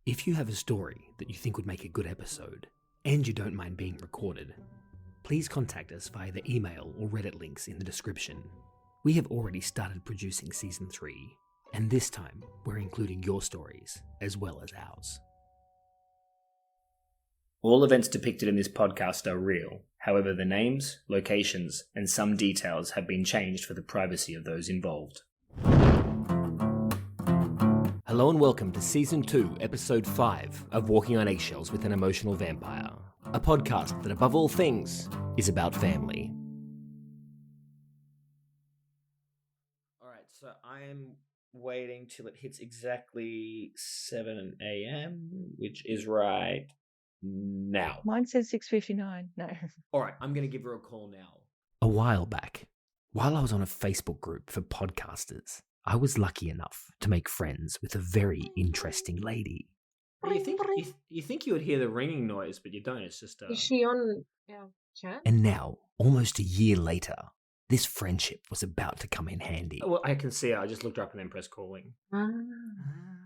If you have a story that you think would make a good episode, and you don't mind being recorded, please contact us via the email or Reddit links in the description. We have already started producing Season 3, and this time we're including your stories as well as ours. All events depicted in this podcast are real. However, the names, locations, and some details have been changed for the privacy of those involved. Hello and welcome to Season 2, Episode 5 of Walking on Eggshells with an Emotional Vampire, a podcast that above all things is about family. Alright, so I'm waiting till it hits exactly 7 a.m, which is right now. Mine says 6:59. No. Alright, I'm going to give her a call now. A while back, while I was on a Facebook group for podcasters, I was lucky enough to make friends with a very interesting lady. You think you would hear the ringing noise, but you don't. It's just Is she on our chat? And now, almost a year later, this friendship was about to come in handy. Well, I can see her. I just looked her up and then pressed calling.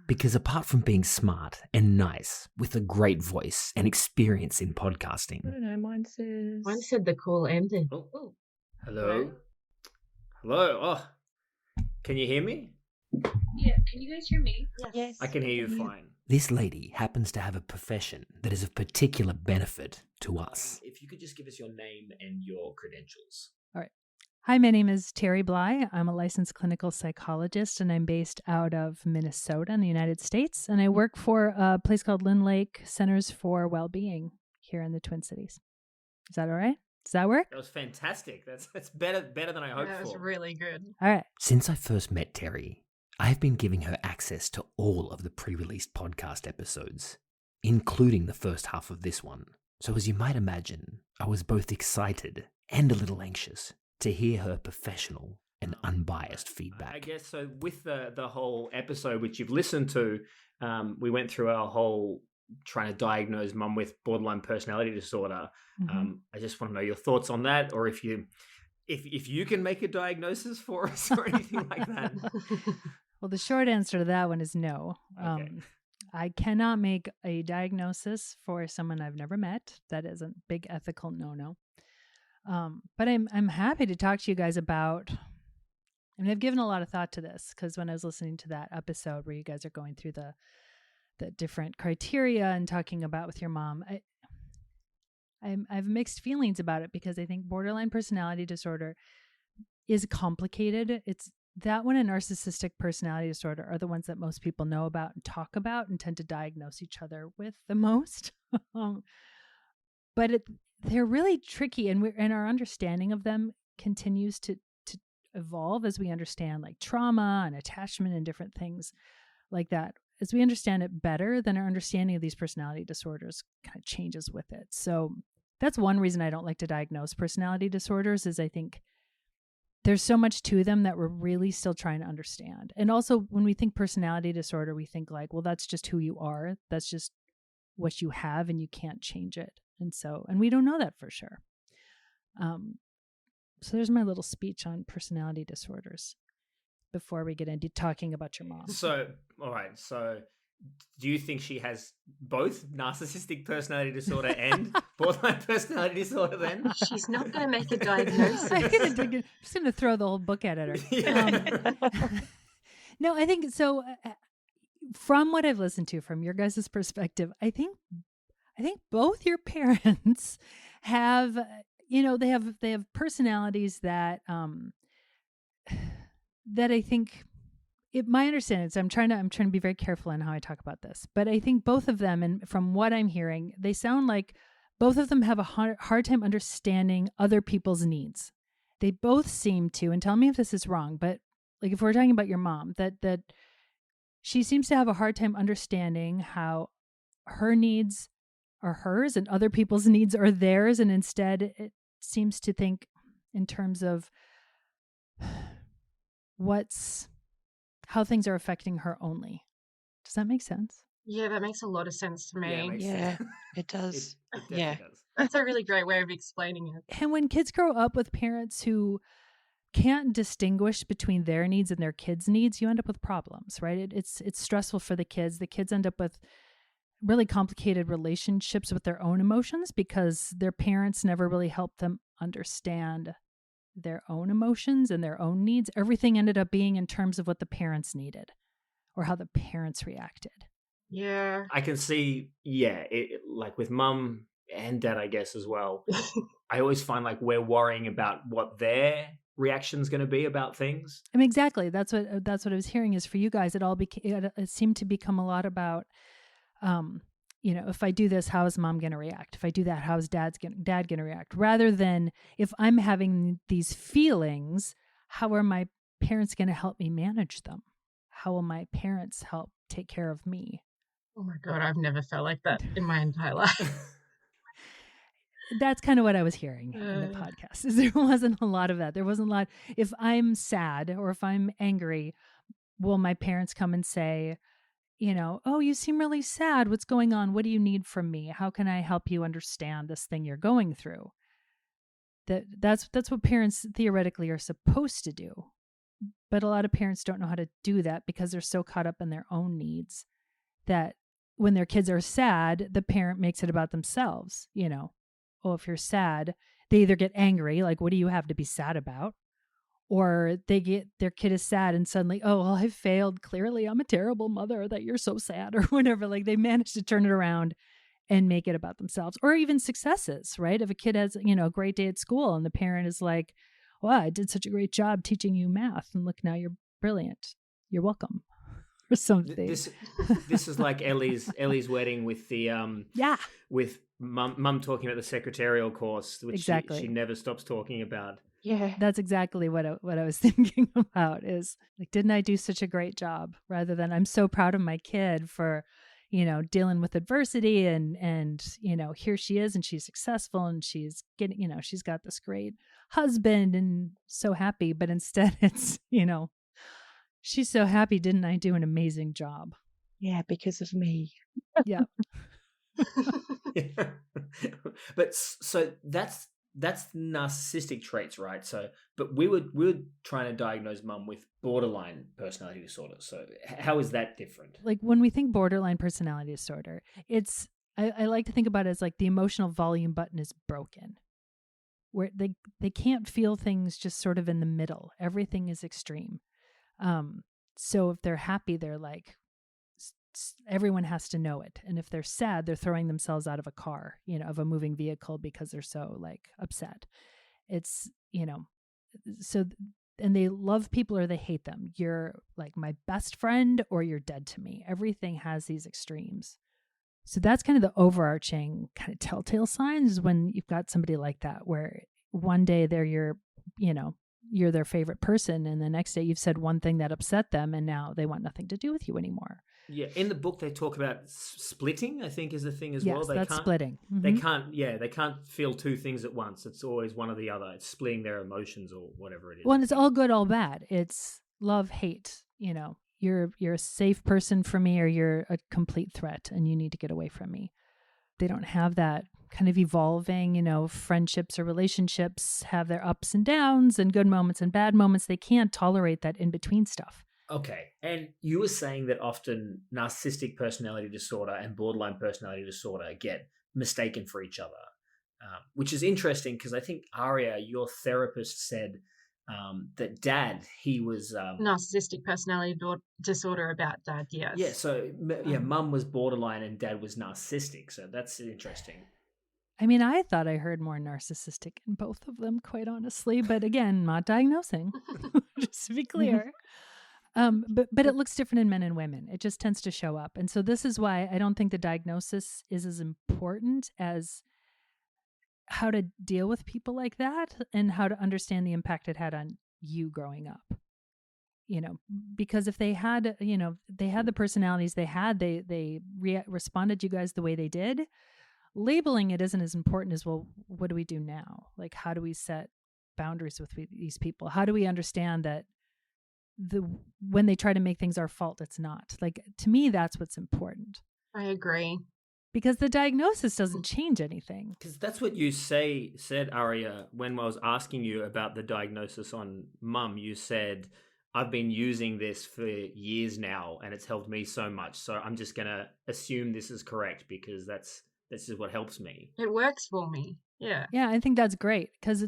Because apart from being smart and nice, with a great voice and experience in podcasting... I don't know, mine said the call ended. Oh. Hello? Hello? Oh. Can you hear me? Yeah, can you guys hear me? Yes. I can hear you fine. This lady happens to have a profession that is of particular benefit to us. If you could just give us your name and your credentials. All right. Hi, my name is Terri Bly. I'm a licensed clinical psychologist, and I'm based out of Minnesota in the United States. And I work for a place called Lynn Lake Centers for Wellbeing here in the Twin Cities. Is that all right? Does that work? That was fantastic. That's better than I hoped for. That was really good. All right. Since I first met Terri, I have been giving her access to all of the pre-released podcast episodes, including the first half of this one. So as you might imagine, I was both excited and a little anxious to hear her professional and unbiased feedback. I guess so. With the whole episode, which you've listened to, we went through our whole trying to diagnose mum with borderline personality disorder. Mm-hmm. I just want to know your thoughts on that, or if you can make a diagnosis for us or anything like that. Well, the short answer to that one is no. Okay. I cannot make a diagnosis for someone I've never met. That is a big ethical no-no. But I'm happy to talk to you guys about, and I've given a lot of thought to this because when I was listening to that episode where you guys are going through the different criteria and talking about with your mom, I've mixed feelings about it because I think borderline personality disorder is complicated. It's that one and narcissistic personality disorder are the ones that most people know about and talk about and tend to diagnose each other with the most. But they're really tricky, and our understanding of them continues to evolve as we understand like trauma and attachment and different things like that. As we understand it better, then our understanding of these personality disorders kind of changes with it. So that's one reason I don't like to diagnose personality disorders is I think there's so much to them that we're really still trying to understand. And also when we think personality disorder, we think like, well, that's just who you are. That's just what you have and you can't change it. And we don't know that for sure. So there's my little speech on personality disorders before we get into talking about your mom. So, all right. So do you think she has both narcissistic personality disorder and borderline personality disorder then? She's not going to make a diagnosis. I'm just going to throw the whole book at her. Yeah. No, I think so. From what I've listened to from your guys' perspective, I think both your parents have, they have personalities that that I think my understanding is I'm trying to be very careful in how I talk about this, but I think both of them, and from what I'm hearing, they sound like both of them have a hard time understanding other people's needs. They both seem to, and tell me if this is wrong, but like if we're talking about your mom, that she seems to have a hard time understanding how her needs are hers and other people's needs are theirs, and instead it seems to think in terms of how things are affecting her only. Does that make sense? Yeah, that makes a lot of sense to me. Yeah, it does. It definitely does. That's a really great way of explaining it. And when kids grow up with parents who can't distinguish between their needs and their kids' needs, you end up with problems, right? It's stressful for the kids. The kids end up with really complicated relationships with their own emotions because their parents never really helped them understand their own emotions and their own needs. Everything ended up being in terms of what the parents needed or how the parents reacted. Yeah. I can see, like with mum and dad, I guess, as well. I always find like we're worrying about what their reaction's going to be about things. I mean, exactly. That's what I was hearing is for you guys, it seemed to become a lot about, if I do this, how is mom going to react? If I do that, how is dad going to react? Rather than if I'm having these feelings, how are my parents going to help me manage them? How will my parents help take care of me? Oh my God, I've never felt like that in my entire life. That's kind of what I was hearing in the podcast. Is there wasn't a lot of that. There wasn't a lot. If I'm sad or if I'm angry, will my parents come and say, oh, you seem really sad. What's going on? What do you need from me? How can I help you understand this thing you're going through? That's what parents theoretically are supposed to do. But a lot of parents don't know how to do that because they're so caught up in their own needs that when their kids are sad, the parent makes it about themselves. Oh, if you're sad, they either get angry, like, what do you have to be sad about? Or their kid is sad and suddenly, oh, well, I failed. Clearly, I'm a terrible mother that you're so sad or whatever. Like they manage to turn it around and make it about themselves, or even successes, right? If a kid has, a great day at school and the parent is like, well, I did such a great job teaching you math. And look, now you're brilliant. You're welcome. Or something. This is like Ellie's wedding with the with mum talking about the secretarial course, which exactly. she never stops talking about. Yeah, that's exactly what I was thinking about. Is like, didn't I do such a great job? Rather than I'm so proud of my kid for, dealing with adversity and here she is and she's successful and she's getting, she's got this great husband and so happy. But instead, it's she's so happy. Didn't I do an amazing job? Yeah, because of me. Yeah. Yeah. But so that's narcissistic traits, right? So, but we were trying to diagnose mum with borderline personality disorder. So how is that different? Like when we think borderline personality disorder, I like to think about it as like the emotional volume button is broken, where they can't feel things just sort of in the middle. Everything is extreme. So if they're happy, they're like, everyone has to know it. And if they're sad, they're throwing themselves out of a car, of a moving vehicle because they're so like upset. It's, so, and they love people or they hate them. You're like my best friend or you're dead to me. Everything has these extremes. So that's kind of the overarching kind of telltale signs when you've got somebody like that, where one day they're you're their favorite person, and the next day you've said one thing that upset them, and now they want nothing to do with you anymore. Yeah, in the book they talk about splitting, I think is the thing as well. Yes, that's splitting. Mm-hmm. They can't feel two things at once. It's always one or the other. It's splitting their emotions or whatever it is. Well, and it's all good, all bad. It's love, hate. You're a safe person for me, or you're a complete threat, and you need to get away from me. They don't have that kind of evolving, friendships or relationships have their ups and downs and good moments and bad moments. They can't tolerate that in between stuff. Okay. And you were saying that often narcissistic personality disorder and borderline personality disorder get mistaken for each other, which is interesting because I think, Aria, your therapist said that dad, he was... narcissistic personality disorder about dad, yes. Yeah, so mum was borderline and dad was narcissistic. So that's interesting. I mean, I thought I heard more narcissistic in both of them, quite honestly. But again, not diagnosing, just to be clear. But it looks different in men and women. It just tends to show up. And so this is why I don't think the diagnosis is as important as how to deal with people like that and how to understand the impact it had on you growing up. Because if they had, they had the personalities they had, they responded to you guys the way they did. Labeling it isn't as important as, well, what do we do now? Like, how do we set boundaries with these people? How do we understand that when they try to make things our fault, it's not? Like, to me, that's what's important. I agree. Because the diagnosis doesn't change anything. Because that's what you said, Aria, when I was asking you about the diagnosis on mum. You said I've been using this for years now and it's helped me so much. So I'm just going to assume this is correct because this is what helps me. It works for me. Yeah. Yeah, I think that's great because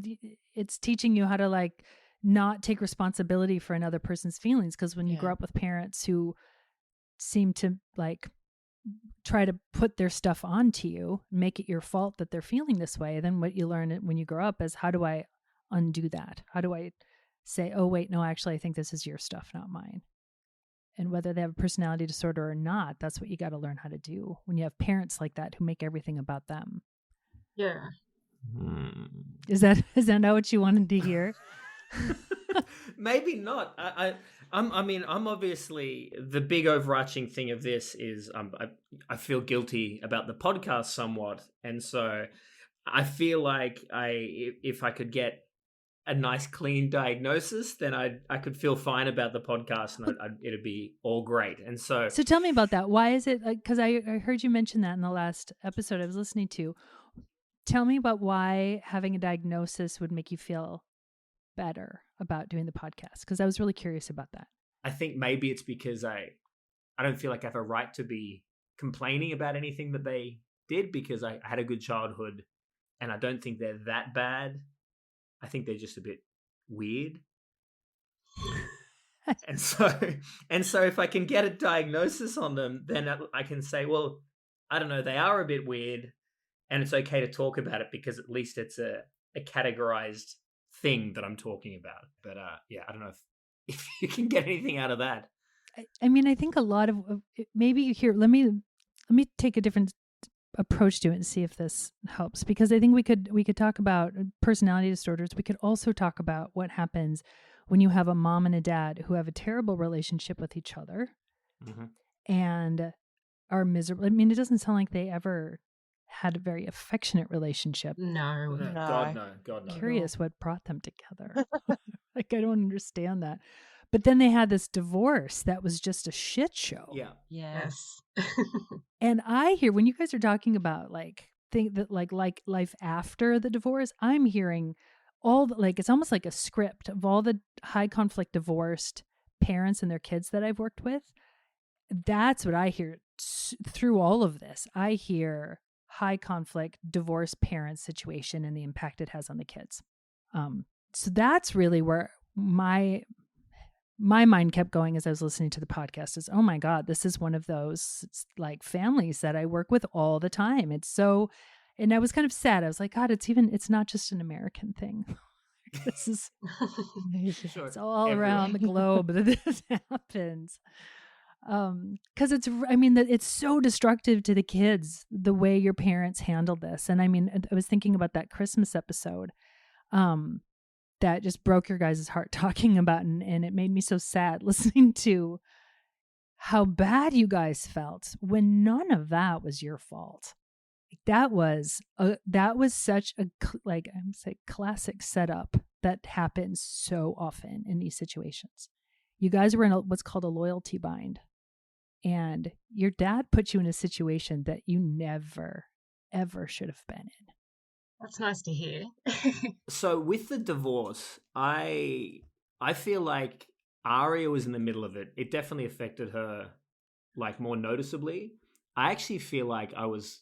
it's teaching you how to like not take responsibility for another person's feelings. Because when you grow up with parents who seem to like try to put their stuff onto you, make it your fault that they're feeling this way, then what you learn when you grow up is how do I undo that? How do I say, oh, wait, no, actually, I think this is your stuff, not mine. And whether they have a personality disorder or not, that's what you got to learn how to do when you have parents like that who make everything about them. Yeah. Is that not what you wanted to hear? Maybe not. I'm obviously the big overarching thing of this is I feel guilty about the podcast somewhat, and so I feel like if I could get a nice clean diagnosis, then I could feel fine about the podcast and it'd be all great. And so tell me about that. Why is it? Because I heard you mention that in the last episode I was listening to. Tell me about why having a diagnosis would make you feel better about doing the podcast, because I was really curious about that. I think maybe it's because I don't feel like I have a right to be complaining about anything that they did because I had a good childhood and I don't think they're that bad. I think they're just a bit weird. and so if I can get a diagnosis on them, then I can say, well, I don't know, they are a bit weird and it's okay to talk about it because at least it's a categorized thing that I'm talking about. But yeah, I don't know if you can get anything out of that. I mean, I think a lot of maybe here. Let me take a different approach to it and see if this helps, because I think we could talk about personality disorders. We could also talk about what happens when you have a mom and a dad who have a terrible relationship with each other and are miserable. I mean, it doesn't sound like they ever had a very affectionate relationship. No. God no. Curious what brought them together. Like, I don't understand that. But then they had this divorce that was just a shit show. Yeah. Yes. And I hear when you guys are talking about like think that like life after the divorce, I'm hearing all the, like, it's almost like a script of all the high conflict divorced parents and their kids that I've worked with. That's what I hear through all of this. I hear high conflict divorced parent situation and the impact it has on the kids. So that's really where my mind kept going as I was listening to the podcast is, oh my God, this is one of those like families that I work with all the time. It's so, and I was kind of sad. I was like, God, it's not just an American thing. This is, Sure. it's all around the globe that this happens. Cause it's so destructive to the kids, the way your parents handled this. And I mean, I was thinking about that Christmas episode, that just broke your guys' heart talking about, and it made me so sad listening to how bad you guys felt when none of that was your fault. That was such a classic setup that happens so often in these situations. You guys were in what's called a loyalty bind, and your dad put you in a situation that you never, ever should have been in. That's nice to hear. So with the divorce, I feel like Aria was in the middle of it. It definitely affected her like more noticeably. I actually feel like I was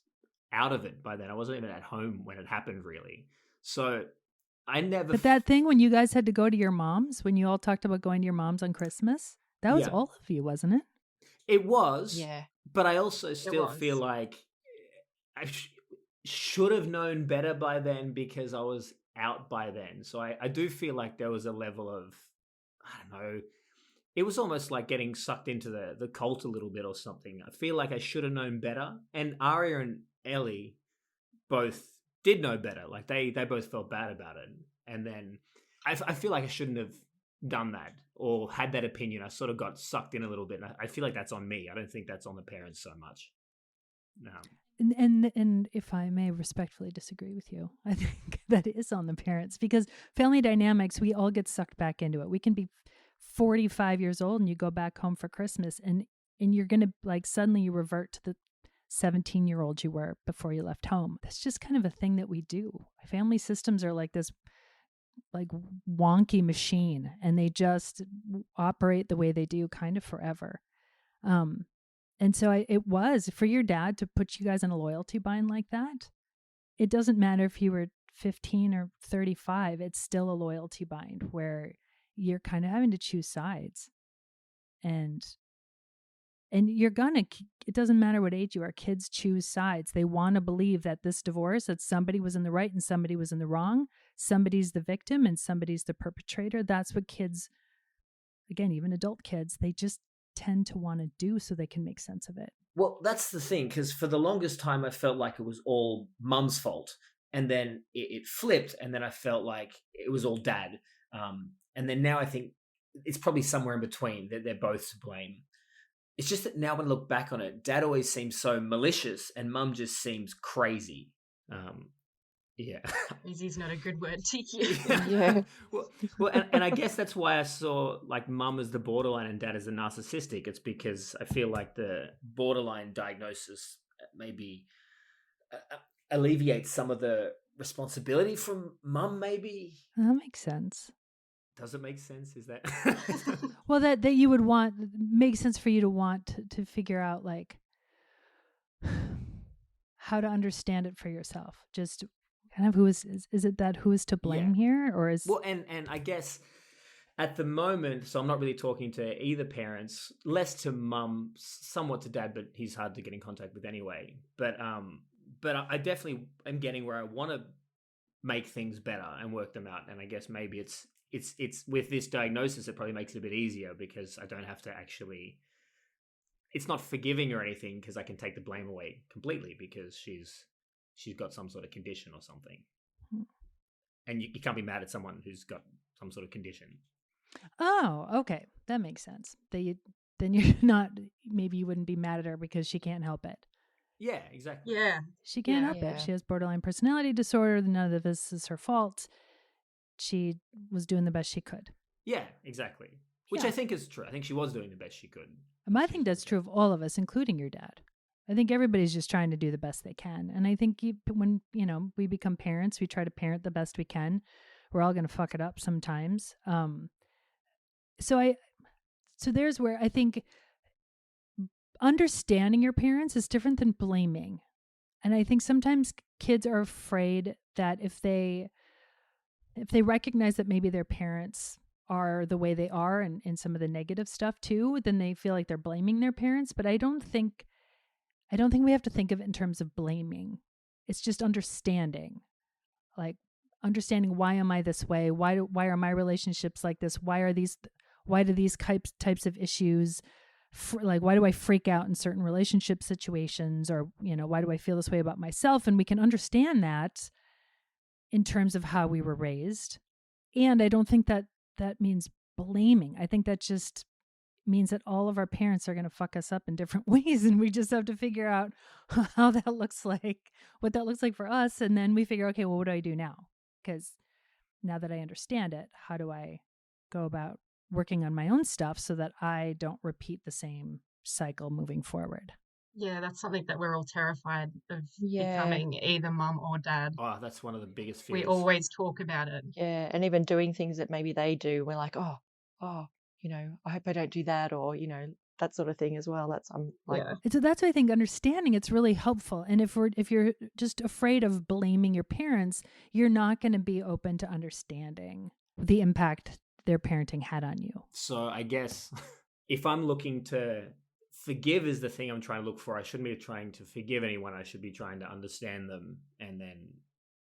out of it by then. I wasn't even at home when it happened, really. So I never... But that thing when you guys had to go to your mom's, when you all talked about going to your mom's on Christmas, that was all of you, wasn't it? It was. Yeah. But I also still feel like I should have known better by then because I was out by then. So I do feel like there was a level of, I don't know, it was almost like getting sucked into the cult a little bit or something. I feel like I should have known better. And Aria and Ellie both did know better. Like they both felt bad about it. And then I feel like I shouldn't have done that or had that opinion. I sort of got sucked in a little bit. And I feel like that's on me. I don't think that's on the parents so much. No. And if I may respectfully disagree with you, I think that is on the parents, because family dynamics, we all get sucked back into it. We can be 45 years old and you go back home for Christmas and you're going to like suddenly you revert to the 17-year-old you were before you left home. That's just kind of a thing that we do. Family systems are like this like wonky machine, and they just operate the way they do kind of forever. And so it was for your dad to put you guys in a loyalty bind like that. It doesn't matter if you were 15 or 35, it's still a loyalty bind where you're kind of having to choose sides. And you're gonna, it doesn't matter what age you are, kids choose sides. They want to believe that this divorce, that somebody was in the right and somebody was in the wrong. Somebody's the victim and somebody's the perpetrator. That's what kids, again, even adult kids, they just tend to want to do so they can make sense of it. Well, that's the thing, because for the longest time I felt like it was all mum's fault, and then it flipped, and then I felt like it was all dad. And then now I think it's probably somewhere in between, that they're both to blame. It's just that now when I look back on it, dad always seems so malicious and mum just seems crazy. Yeah. Crazy's not a good word to use. Yeah. well, and I guess that's why I saw like mum as the borderline and dad as the narcissistic. It's because I feel like the borderline diagnosis maybe alleviates some of the responsibility from mum, maybe. That makes sense. Does it make sense? Is that well, that you would want, makes sense for you to want to figure out like how to understand it for yourself. Just kind of is it that who is to blame here, or is well, and I guess at the moment, so I'm not really talking to either parents, less to mum, somewhat to dad, but he's hard to get in contact with anyway. But I definitely am getting where I want to make things better and work them out. And I guess maybe it's with this diagnosis, it probably makes it a bit easier because I don't have to actually, it's not forgiving or anything because I can take the blame away completely because she's got some sort of condition or something. And you can't be mad at someone who's got some sort of condition. Oh, okay. That makes sense. Then you're not, maybe you wouldn't be mad at her because she can't help it. Yeah, exactly. Yeah. She can't help it. She has borderline personality disorder. None of this is her fault. She was doing the best she could. Yeah, exactly. Which I think is true. I think she was doing the best she could. I think that's true of all of us, including your dad. I think everybody's just trying to do the best they can. And I think when we become parents, we try to parent the best we can. We're all going to fuck it up sometimes. So there's where I think understanding your parents is different than blaming. And I think sometimes kids are afraid that if they recognize that maybe their parents are the way they are and some of the negative stuff too, then they feel like they're blaming their parents. But I don't think we have to think of it in terms of blaming. It's just understanding. Like understanding, why am I this way? Why are my relationships like this? Why do these types of issues, like why do I freak out in certain relationship situations, or why do I feel this way about myself? And we can understand that in terms of how we were raised. And I don't think that means blaming. I think that just means that all of our parents are going to fuck us up in different ways, and we just have to figure out how that looks like, what that looks like for us, and then we figure, okay, well, what do I do now? Because now that I understand it, how do I go about working on my own stuff so that I don't repeat the same cycle moving forward? Yeah, that's something that we're all terrified of becoming, either mum or dad. Oh, that's one of the biggest fears. We always talk about it. Yeah, and even doing things that maybe they do, we're like, oh, I hope I don't do that, or that sort of thing as well. That's So that's why I think understanding it's really helpful. And if you're just afraid of blaming your parents, you're not going to be open to understanding the impact their parenting had on you. So I guess if I'm looking to forgive is the thing I'm trying to look for, I shouldn't be trying to forgive anyone. I should be trying to understand them and then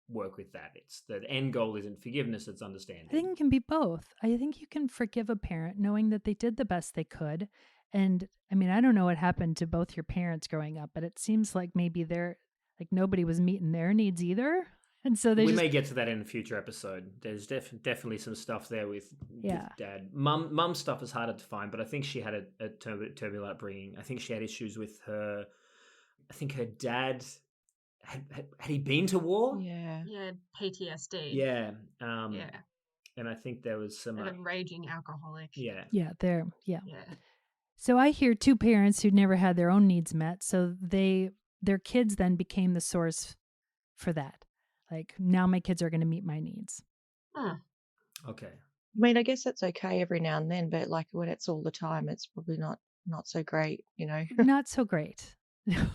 work with that. It's the end goal isn't forgiveness, it's understanding. I think it can be both. I think you can forgive a parent knowing that they did the best they could. And I mean, I don't know what happened to both your parents growing up, but it seems like maybe nobody was meeting their needs either. And so we may get to that in a future episode. There's definitely some stuff there with dad. Mum stuff is harder to find, but I think she had a turbulent upbringing. I think she had issues with her. I think her dad had he been to war? Yeah. Yeah, PTSD. Yeah. And I think there was some a raging alcoholic. Yeah. Yeah. So I hear two parents who never had their own needs met, so their kids then became the source for that. Like, now my kids are going to meet my needs. Huh. Okay. I mean, I guess that's okay every now and then, but like when it's all the time, it's probably not so great, you know. Not so great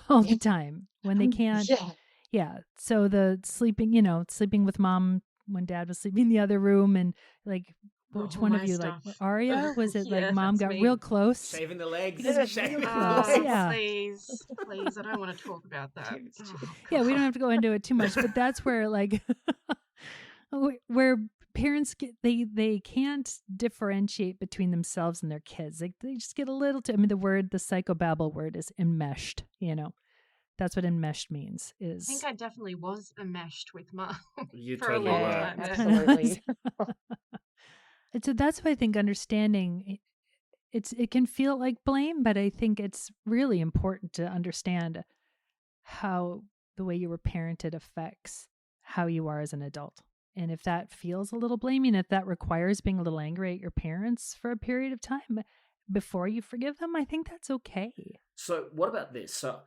all Yeah. the time when they can't. Yeah. Yeah. So the sleeping, sleeping with mom when dad was sleeping in the other room, and like, which All one my of you, like stuff. Aria? Was it like Yeah, mom that's got me. real close? Shaving the legs. Yeah, Shaving real the close. legs. Yeah. Please, I don't want to talk about that. Oh, Yeah, we don't God. have to go into it too much, but that's where like where parents get they can't differentiate between themselves and their kids. Like they just get a little too, I mean, the psychobabble word is enmeshed, That's what enmeshed means I is think I definitely was enmeshed with mum You for a totally long were. Yeah, time there. absolutely. And so that's why I think understanding it can feel like blame, but I think it's really important to understand how the way you were parented affects how you are as an adult. And if that feels a little blaming, if that requires being a little angry at your parents for a period of time before you forgive them, I think that's okay. So what about this? So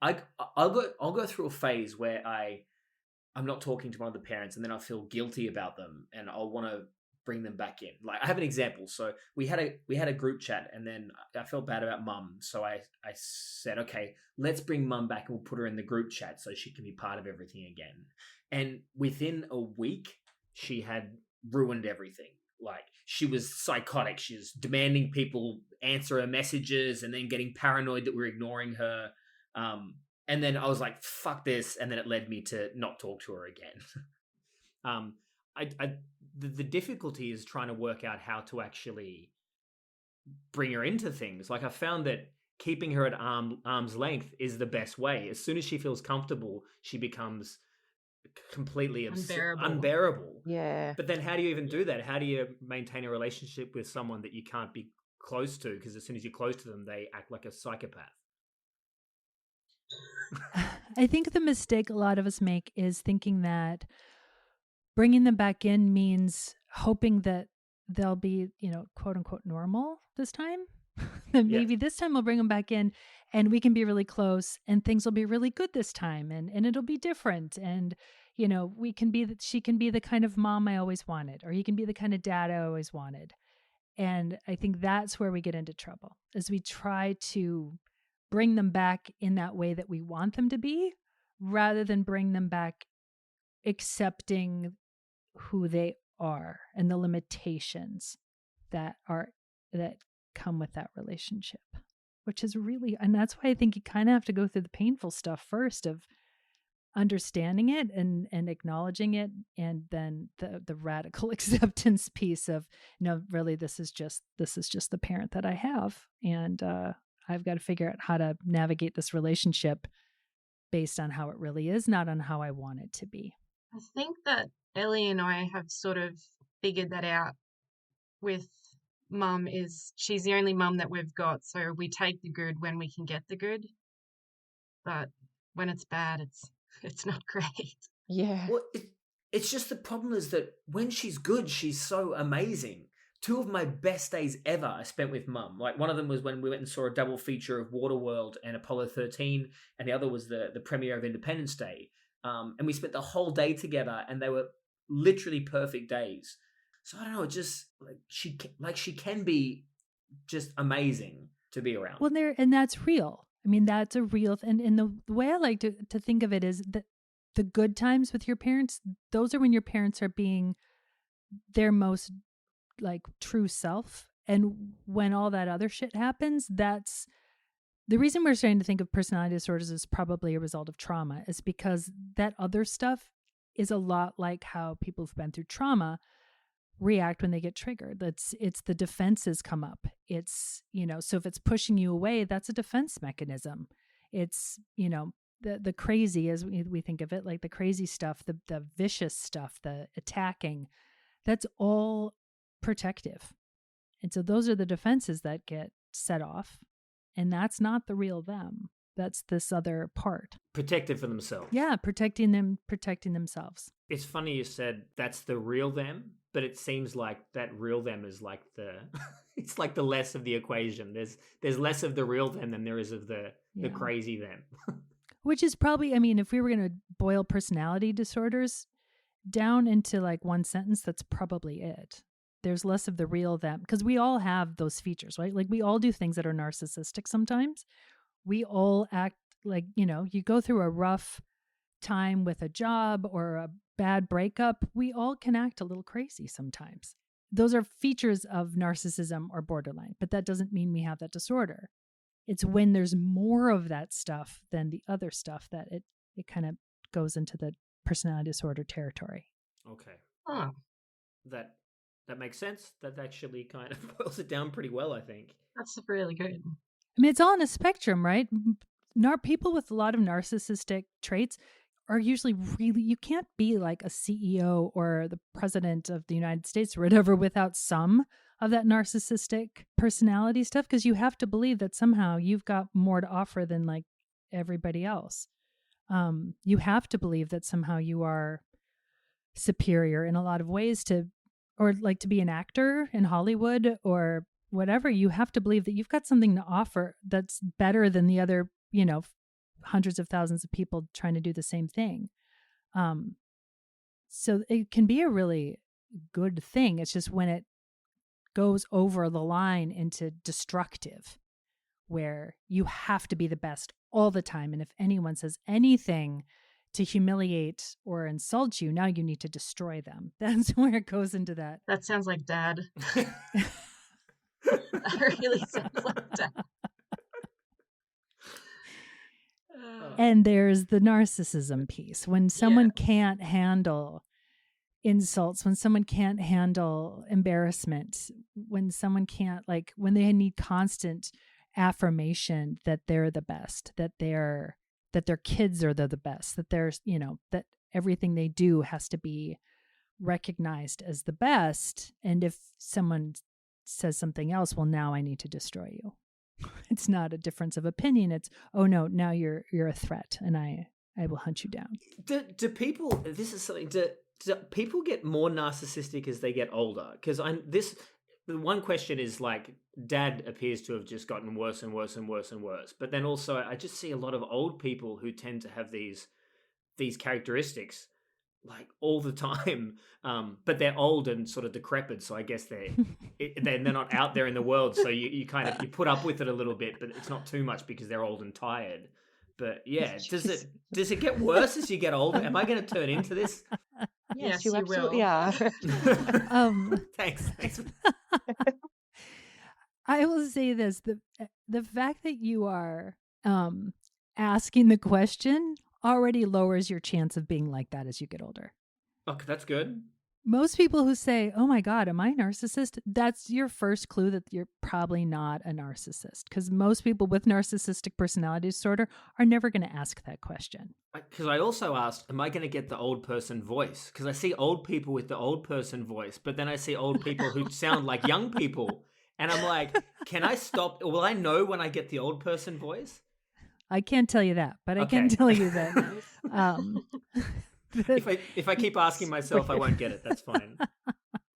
I'll go through a phase where I'm not talking to one of the parents, and then I feel guilty about them, and I'll want to bring them back in. Like I have an example. So we had a group chat, and then I felt bad about mum, so I said, okay, let's bring mum back, and we'll put her in the group chat so she can be part of everything again. And within a week, she had ruined everything. Like she was psychotic. She was demanding people answer her messages, and then getting paranoid that we're ignoring her. And then I was like, fuck this. And then it led me to not talk to her again. The difficulty is trying to work out how to actually bring her into things. Like I found that keeping her at arm's length is the best way. As soon as she feels comfortable, she becomes completely unbearable. Yeah. But then how do you even do that? How do you maintain a relationship with someone that you can't be close to? Because as soon as you're close to them, they act like a psychopath. I think the mistake a lot of us make is thinking that bringing them back in means hoping that they'll be, quote unquote, normal this time. That maybe this time we'll bring them back in and we can be really close and things will be really good this time and it'll be different. And, she can be the kind of mom I always wanted, or he can be the kind of dad I always wanted. And I think that's where we get into trouble, as we try to bring them back in that way that we want them to be, rather than bring them back accepting who they are and the limitations that come with that relationship, which is really, and that's why I think you kind of have to go through the painful stuff first of understanding it and acknowledging it, and then the radical acceptance piece of, no, really, this is just the parent that I have, and I've got to figure out how to navigate this relationship based on how it really is, not on how I want it to be. I think that Ellie and I have sort of figured that out with mum. Is she's the only mum that we've got, so we take the good when we can get the good, but when it's bad, it's not great. Yeah. Well, it's just the problem is that when she's good, she's so amazing. 2 of my best days ever I spent with mum. Like one of them was when we went and saw a double feature of Waterworld and Apollo 13, and the other was the premiere of Independence Day. And we spent the whole day together, and they were literally perfect days. So I don't know, it just she can be just amazing to be around. Well, and that's real. I mean, that's a real, and the way I like to think of it is that the good times with your parents, those are when your parents are being their most like true self. And when all that other shit happens, that's the reason we're starting to think of personality disorders as probably a result of trauma, is because that other stuff is a lot like how people who've been through trauma react when they get triggered. It's the defenses come up. It's, so if it's pushing you away, that's a defense mechanism. It's, the crazy, as we think of it, like the crazy stuff, the vicious stuff, the attacking, that's all protective. And so those are the defenses that get set off, and that's not the real them. That's this other part. Protective for themselves. Yeah, protecting themselves. It's funny you said that's the real them, but it seems like that real them is like it's like the less of the equation. There's less of the real them than there is of the crazy them. Which is probably, I mean, if we were going to boil personality disorders down into like one sentence, that's probably it. there's less of the real them, because we all have those features, right? Like we all do things that are narcissistic sometimes. We all act like, you go through a rough time with a job or a bad breakup, we all can act a little crazy sometimes. Those are features of narcissism or borderline, but that doesn't mean we have that disorder. It's when there's more of that stuff than the other stuff that it kind of goes into the personality disorder territory. Okay. Oh, That makes sense. That actually kind of boils it down pretty well, I think. that's really good. I mean, it's all on a spectrum, right? People with a lot of narcissistic traits are usually really, you can't be like a CEO or the president of the United States or whatever without some of that narcissistic personality stuff, because you have to believe that somehow you've got more to offer than like everybody else. You have to believe that somehow you are superior in a lot of ways or like to be an actor in Hollywood or whatever. You have to believe that you've got something to offer that's better than the other, hundreds of thousands of people trying to do the same thing. So it can be a really good thing. It's just when it goes over the line into destructive, where you have to be the best all the time. And if anyone says anything to humiliate or insult you, now you need to destroy them. That's where it goes into that. That sounds like Dad. That really sounds like Dad. And there's the narcissism piece. When someone can't handle insults, when someone can't handle embarrassment, when someone can't, like, when they need constant affirmation that they're the best, that their kids are the best, that there's, that everything they do has to be recognized as the best. And if someone says something else, well, now I need to destroy you. It's not a difference of opinion. It's, oh no, now you're a threat and I will hunt you down. Do people, this is something, do people get more narcissistic as they get older? Because the one question is like, Dad appears to have just gotten worse and worse and worse and worse. But then also I just see a lot of old people who tend to have these characteristics like all the time, but they're old and sort of decrepit, so I guess they're not out there in the world, so you kind of you put up with it a little bit, but it's not too much because they're old and tired. But yeah, does it get worse as you get older? Am I going to turn into this? Yes, you you absolutely will. are. Thanks. I will say this: the fact that you are asking the question already lowers your chance of being like that as you get older. Okay, that's good. Most people who say, oh my God, am I a narcissist? That's your first clue that you're probably not a narcissist. Because most people with narcissistic personality disorder are never going to ask that question. Because I also asked, am I going to get the old person voice? Because I see old people with the old person voice, but then I see old people who sound like young people. And I'm like, can I stop? Will I know when I get the old person voice? I can't tell you that, but I Okay. can tell you that. If I keep asking myself, I won't get it. That's fine.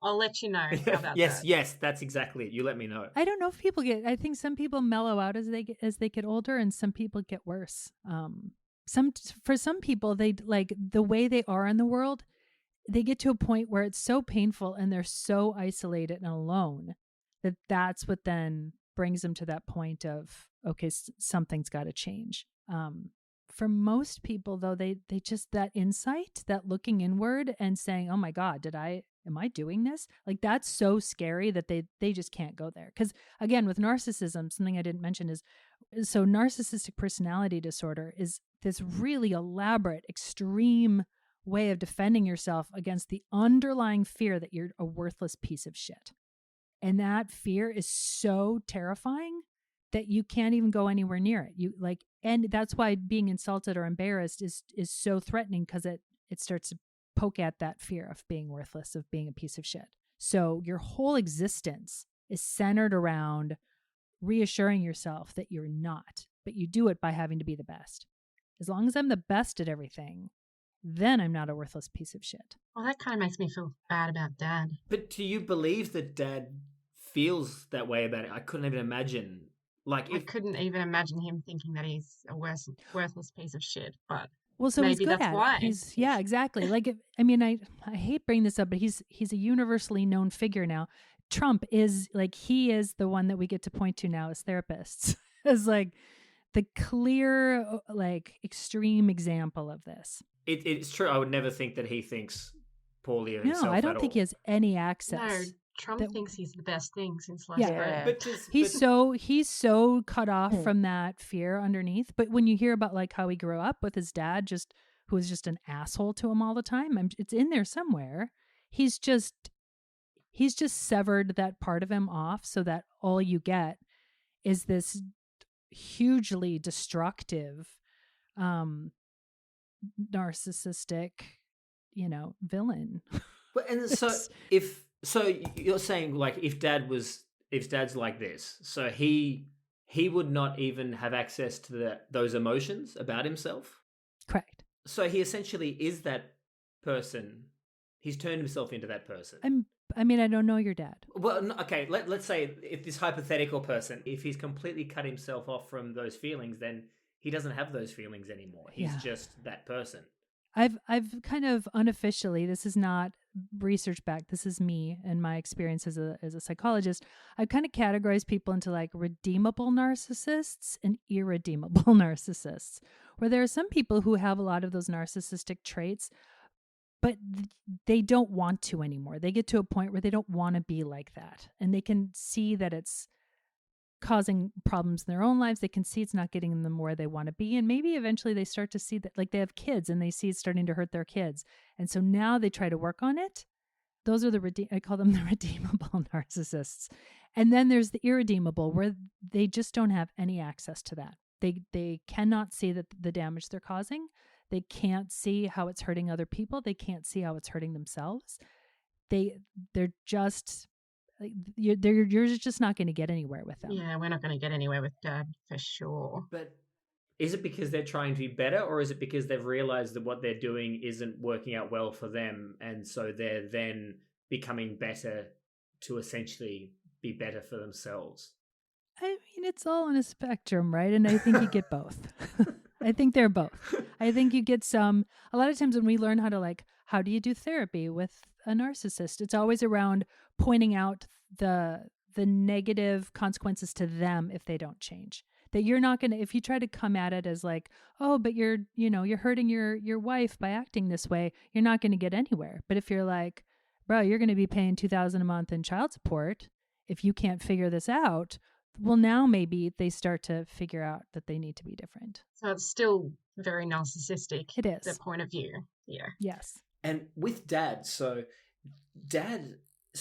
I'll let you know. How about that? Yes, that's exactly it. You let me know. I don't know if people I think some people mellow out as they get older, and some people get worse. For some people, they like the way they are in the world. They get to a point where it's so painful and they're so isolated and alone that's what then brings them to that point of, okay, something's got to change. For most people, though, they just, that insight, that looking inward and saying, oh my God, am I doing this? Like, that's so scary that they just can't go there. Because again, with narcissism, something I didn't mention is, so narcissistic personality disorder is this really elaborate, extreme way of defending yourself against the underlying fear that you're a worthless piece of shit. And that fear is so terrifying that you can't even go anywhere near it. And that's why being insulted or embarrassed is so threatening, because it starts to poke at that fear of being worthless, of being a piece of shit. So your whole existence is centered around reassuring yourself that you're not, but you do it by having to be the best. As long as I'm the best at everything, then I'm not a worthless piece of shit. Well, that kind of makes me feel bad about Dad. But do you believe that Dad feels that way about it? I couldn't even imagine. I couldn't even imagine him thinking that he's a worthless piece of shit. But Well, so he's Maybe good that's at why. it. Yeah, exactly. Like, I hate bringing this up, but he's a universally known figure now. Trump is like, he is the one that we get to point to now as therapists, as like the clear, like extreme example of this. It's true. I would never think that he thinks poorly of No, himself I at don't think all. he has any No, access. Trump that- thinks he's the best thing since sliced Yeah. bread. But just He's so cut off Hmm. from that fear underneath. But when you hear about like how he grew up with his dad, who was just an asshole to him all the time, it's in there somewhere. He's just severed that part of him off, so that all you get is this hugely destructive, narcissistic, villain. But and so you're saying like if dad's like this, so he would not even have access to those emotions about himself. Correct. So he essentially is that person. He's turned himself into that person. I don't know your dad. Well, okay, let's say if this hypothetical person, if he's completely cut himself off from those feelings, then he doesn't have those feelings anymore. He's just that person. I've kind of unofficially, this is not research backed, this is me and my experience as a psychologist. I've kind of categorized people into like redeemable narcissists and irredeemable narcissists, where there are some people who have a lot of those narcissistic traits, but they don't want to anymore. They get to a point where they don't want to be like that. And they can see that it's causing problems in their own lives. They can see it's not getting them where they want to be. And maybe eventually they start to see that, like, they have kids and they see it's starting to hurt their kids. And so now they try to work on it. Those are I call them the redeemable narcissists. And then there's the irredeemable, where they just don't have any access to that. They cannot see that the damage they're causing. They can't see how it's hurting other people. They can't see how it's hurting themselves. They're just you're just not going to get anywhere with them. Yeah, we're not going to get anywhere with Dad for sure. But is it because they're trying to be better, or is it because they've realized that what they're doing isn't working out well for them, and so they're then becoming better to essentially be better for themselves? I mean, it's all on a spectrum, right? And I think you get both. I think they're both. I think you get a lot of times when we learn how do you do therapy with a narcissist, it's always around pointing out the negative consequences to them if they don't change. That you're not going to, if you try to come at it as like, oh, but you're hurting your wife by acting this way, you're not going to get anywhere. But if you're like, bro, you're going to be paying $2,000 a month in child support if you can't figure this out, well, now maybe they start to figure out that they need to be different. So it's still very narcissistic. It is. Their point of view. Yeah. Yes. And with Dad, so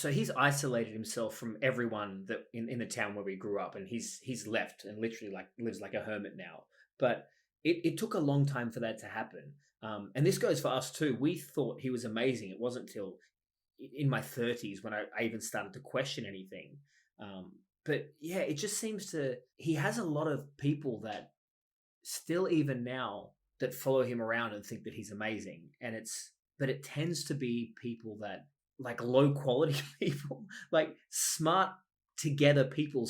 he's isolated himself from everyone that in the town where we grew up, and he's left and literally like lives like a hermit now. But it took a long time for that to happen. And this goes for us too. We thought he was amazing. It wasn't till in my 30s when I even started to question anything. But yeah, it just seems he has a lot of people that still even now that follow him around and think that he's amazing. But it tends to be people that like low quality people, like smart together people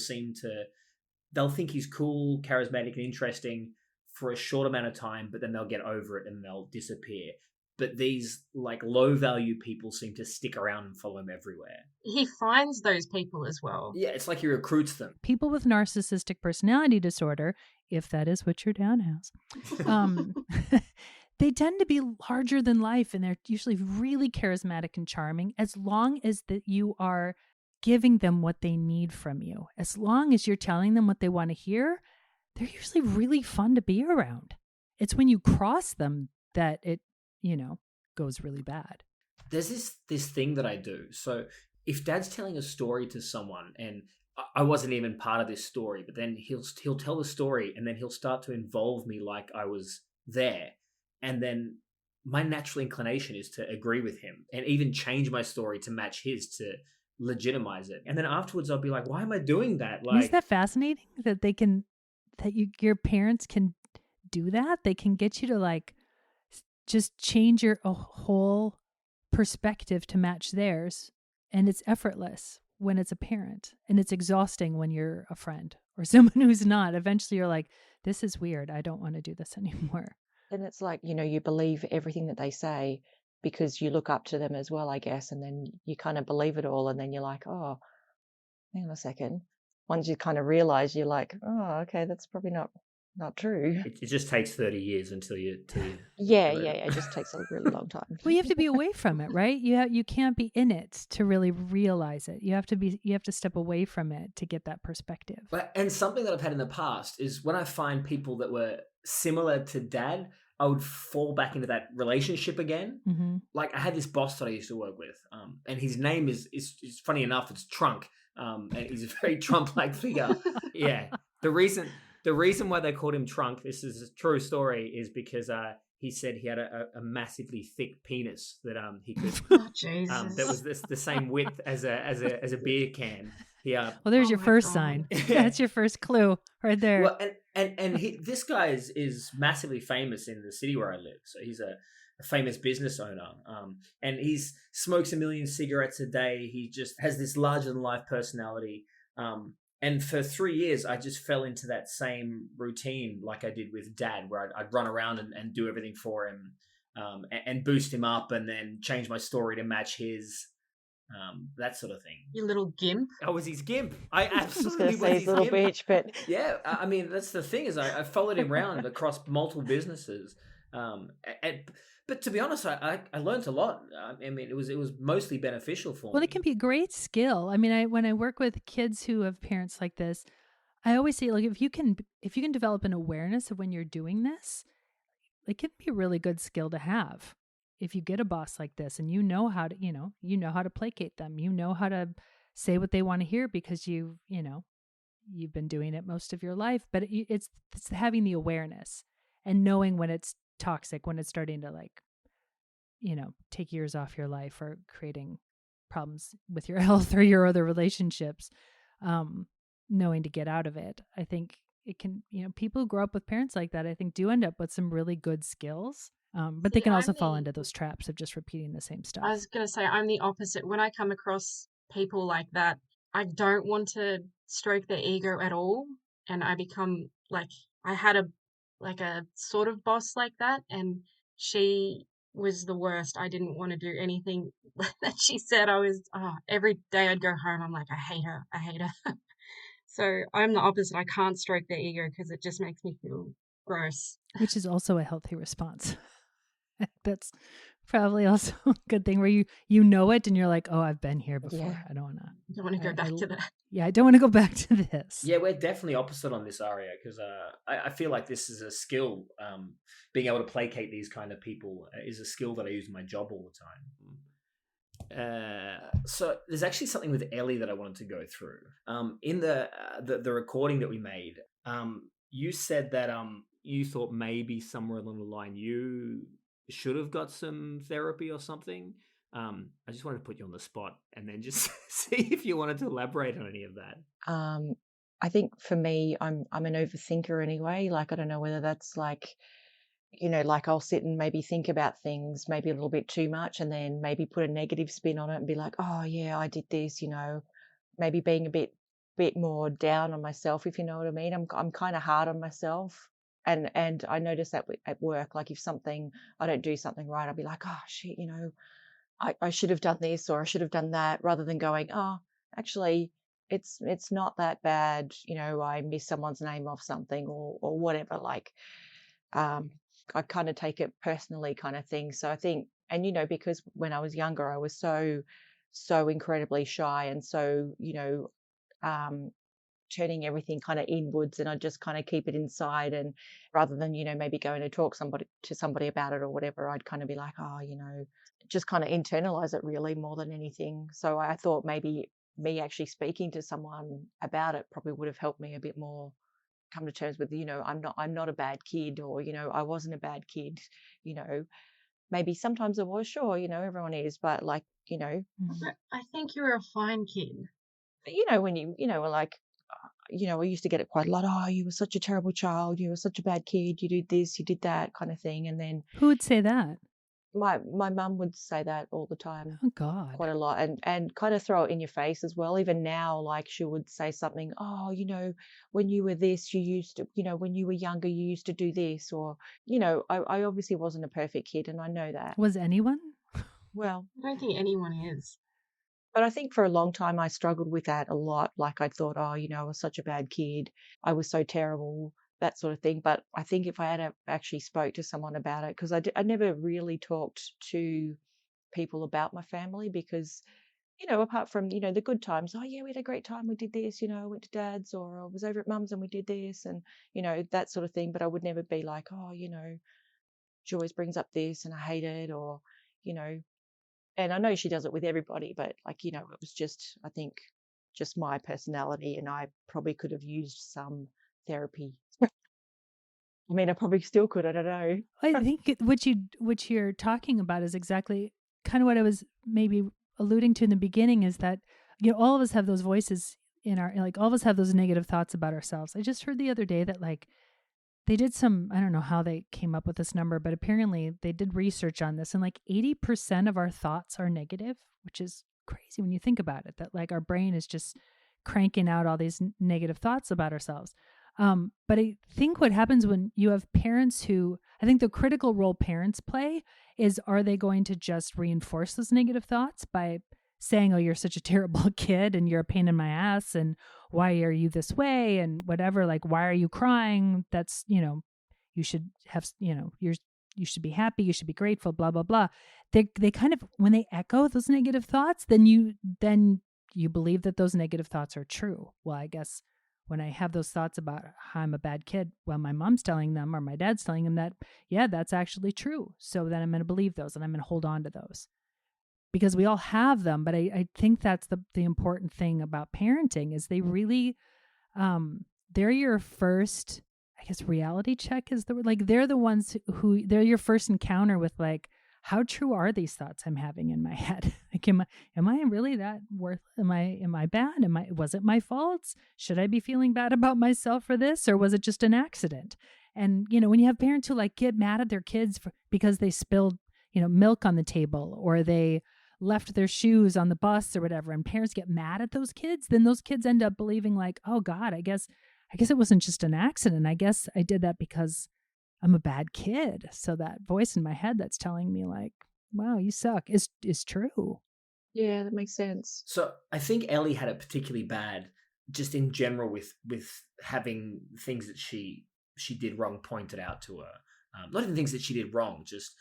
they'll think he's cool, charismatic and interesting for a short amount of time, but then they'll get over it and they'll disappear. But these like low value people seem to stick around and follow him everywhere. He finds those people as well. Yeah, it's like he recruits them. People with narcissistic personality disorder, if that is what your dad has, they tend to be larger than life, and they're usually really charismatic and charming, as long as that you are giving them what they need from you. As long as you're telling them what they want to hear, they're usually really fun to be around. It's when you cross them that it goes really bad. There's this thing that I do. So if Dad's telling a story to someone, and I wasn't even part of this story, but then he'll tell the story, and then he'll start to involve me like I was there. And then my natural inclination is to agree with him and even change my story to match his, to legitimize it. And then afterwards I'll be like, why am I doing that? Like, isn't that fascinating that your parents can do that? They can get you to like just change your whole perspective to match theirs. And it's effortless when it's a parent, and it's exhausting when you're a friend or someone who's not. Eventually you're like, this is weird. I don't want to do this anymore. And it's like, you believe everything that they say because you look up to them as well, I guess, and then you kind of believe it all, and then you're like, oh, hang on a second. Once you kind of realize, you're like, oh, okay, that's probably not true. It just takes 30 years until you Yeah, it just takes a really long time. Well, you have to be away from it, right? You can't be in it to really realize it. You have to step away from it to get that perspective. And something that I've had in the past is when I find people that were similar to Dad, I would fall back into that relationship again. Mm-hmm. Like I had this boss that I used to work with, and his name is funny enough, it's Trunk, and he's a very Trump-like figure. Yeah, the reason why they called him Trunk, this is a true story, is because he said he had a massively thick penis that he could Oh, Jesus. that was the same width as a beer can. Well, there's your first sign. That's your first clue right there. Well, and this guy is massively famous in the city where I live. So he's a famous business owner, and he's smokes 1 million cigarettes a day. He just has this larger than life personality. And for 3 years, I just fell into that same routine like I did with Dad, where I'd run around and do everything for him, and boost him up, and then change my story to match his. That sort of thing. You little gimp. I was his gimp. I absolutely I was was going to say his his little gimp. bitch, but Yeah, I mean that's the thing is I followed him around across multiple businesses, but to be honest, I learned a lot. I mean, it was mostly beneficial for me. Well, it can be a great skill. I mean, when I work with kids who have parents like this, I always say, like, if you can develop an awareness of when you're doing this, it can be a really good skill to have. If you get a boss like this and you know how to placate them, you know how to say what they want to hear because you've been doing it most of your life, but it's having the awareness and knowing when it's toxic, when it's starting to take years off your life or creating problems with your health or your other relationships, knowing to get out of it. I think it can, people who grow up with parents like that, I think do end up with some really good skills. But they can also fall into those traps of just repeating the same stuff. I was going to say, I'm the opposite. When I come across people like that, I don't want to stroke their ego at all. And I become I had a sort of boss like that, and she was the worst. I didn't want to do anything that she said. Every day I'd go home, I'm like, I hate her. So I'm the opposite. I can't stroke their ego because it just makes me feel gross. Which is also a healthy response. That's probably also a good thing where you know it and you're like, oh, I've been here before. Yeah. I don't want to go back to that. Yeah, I don't want to go back to this. Yeah, we're definitely opposite on this, Aria, because I feel like this is a skill. Being able to placate these kind of people is a skill that I use in my job all the time. So there's actually something with Ellie that I wanted to go through. In the recording that we made, you said that you thought maybe somewhere along the line you should have got some therapy or something. I just wanted to put you on the spot and then just see if you wanted to elaborate on any of that. I think for me, I'm an overthinker anyway. Like, I don't know whether that's like I'll sit and maybe think about things maybe a little bit too much and then maybe put a negative spin on it and be like, oh yeah, I did this, maybe being a bit more down on myself, if you know what I mean. I'm kind of hard on myself. And I notice that at work, like if I don't do something right, I'll be like, oh shit, I should have done this or I should have done that, rather than going, oh, actually it's not that bad. I missed someone's name off something or whatever. Like, I kind of take it personally kind of thing. So I think, and because when I was younger, I was so incredibly shy and so, turning everything kind of inwards, and I just kind of keep it inside, and rather than maybe going to talk to somebody about it or whatever, I'd kind of be like, oh, just kind of internalize it really more than anything. So I thought maybe me actually speaking to someone about it probably would have helped me a bit more come to terms with I'm not a bad kid, or I wasn't a bad kid. Maybe sometimes I was, sure, everyone is, but like I think you're a fine kid. When were like, I used to get it quite a lot. Oh, you were such a terrible child. You were such a bad kid. You did this, you did that kind of thing. And then who would say that? My mum would say that all the time, Oh God. quite a lot, and kind of throw it in your face as well. Even now, like she would say something, oh, when you were this, you used to, when you were younger, you used to do this, or, I obviously wasn't a perfect kid, and I know that. Was anyone? Well, I don't think anyone is. but I think for a long time I struggled with that a lot. Like I thought, oh, I was such a bad kid. I was so terrible, that sort of thing. But I think if I had actually spoke to someone about it, because I never really talked to people about my family because, apart from, the good times, oh yeah, we had a great time. We did this, I went to dad's or I was over at mum's and we did this and, that sort of thing. But I would never be like, oh, she always brings up this and I hate it or, you know, and I know she does it with everybody, but like, it was just, I think, just my personality, and I probably could have used some therapy. I mean, I probably still could. I don't know. I think what you're talking about is exactly kind of what I was maybe alluding to in the beginning, is that all of us have those voices in our, like, all of us have those negative thoughts about ourselves. I just heard the other day that, like, they did I don't know how they came up with this number, but apparently they did research on this, and like 80% of our thoughts are negative, which is crazy when you think about it, that like our brain is just cranking out all these negative thoughts about ourselves. But I think what happens when you have parents who, I think the critical role parents play is, are they going to just reinforce those negative thoughts by saying, oh, you're such a terrible kid and you're a pain in my ass and why are you this way and whatever, like, why are you crying? That's, you should have, you should be happy, you should be grateful, blah, blah, blah. They kind of, when they echo those negative thoughts, then you believe that those negative thoughts are true. Well, I guess when I have those thoughts about how I'm a bad kid, well, my mom's telling them or my dad's telling them that, yeah, that's actually true. So then I'm going to believe those and I'm going to hold on to those, because we all have them. But I think that's the important thing about parenting, is they really, they're your first, I guess, reality check is the word. Like, they're the ones who, they're your first encounter with, like, how true are these thoughts I'm having in my head? Like, am I really that worth? Am I bad? Was it my fault? Should I be feeling bad about myself for this, or was it just an accident? And when you have parents who like get mad at their kids because they spilled milk on the table, or they left their shoes on the bus or whatever, and parents get mad at those kids, then those kids end up believing like, oh God, I guess it wasn't just an accident. I guess I did that because I'm a bad kid. So that voice in my head that's telling me like, wow, you suck is true. Yeah, that makes sense. So I think Ellie had it particularly bad just in general with having things that she did wrong pointed out to her. Not even things that she did wrong, just,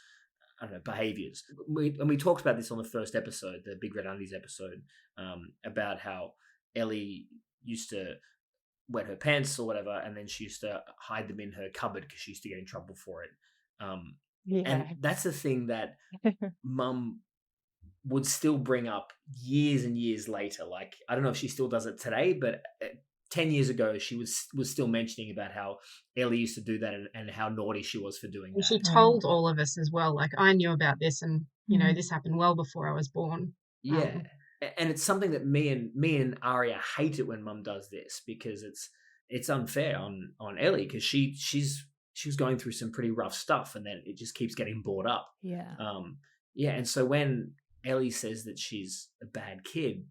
I don't know, behaviors. We talked about this on the first episode, the Big Red Undies episode, about how Ellie used to wet her pants or whatever, and then she used to hide them in her cupboard because she used to get in trouble for it. Yeah. And that's the thing that Mum would still bring up years and years later. Like, I don't know if she still does it today, but 10 years ago, she was still mentioning about how Ellie used to do that and how naughty she was for doing that. She told all of us as well, like, I knew about this and, this happened well before I was born. Yeah. And it's something that me and Aria hate it when Mum does this, because it's unfair on Ellie, because she was going through some pretty rough stuff, and then it just keeps getting brought up. Yeah. And so when Ellie says that she's a bad kid,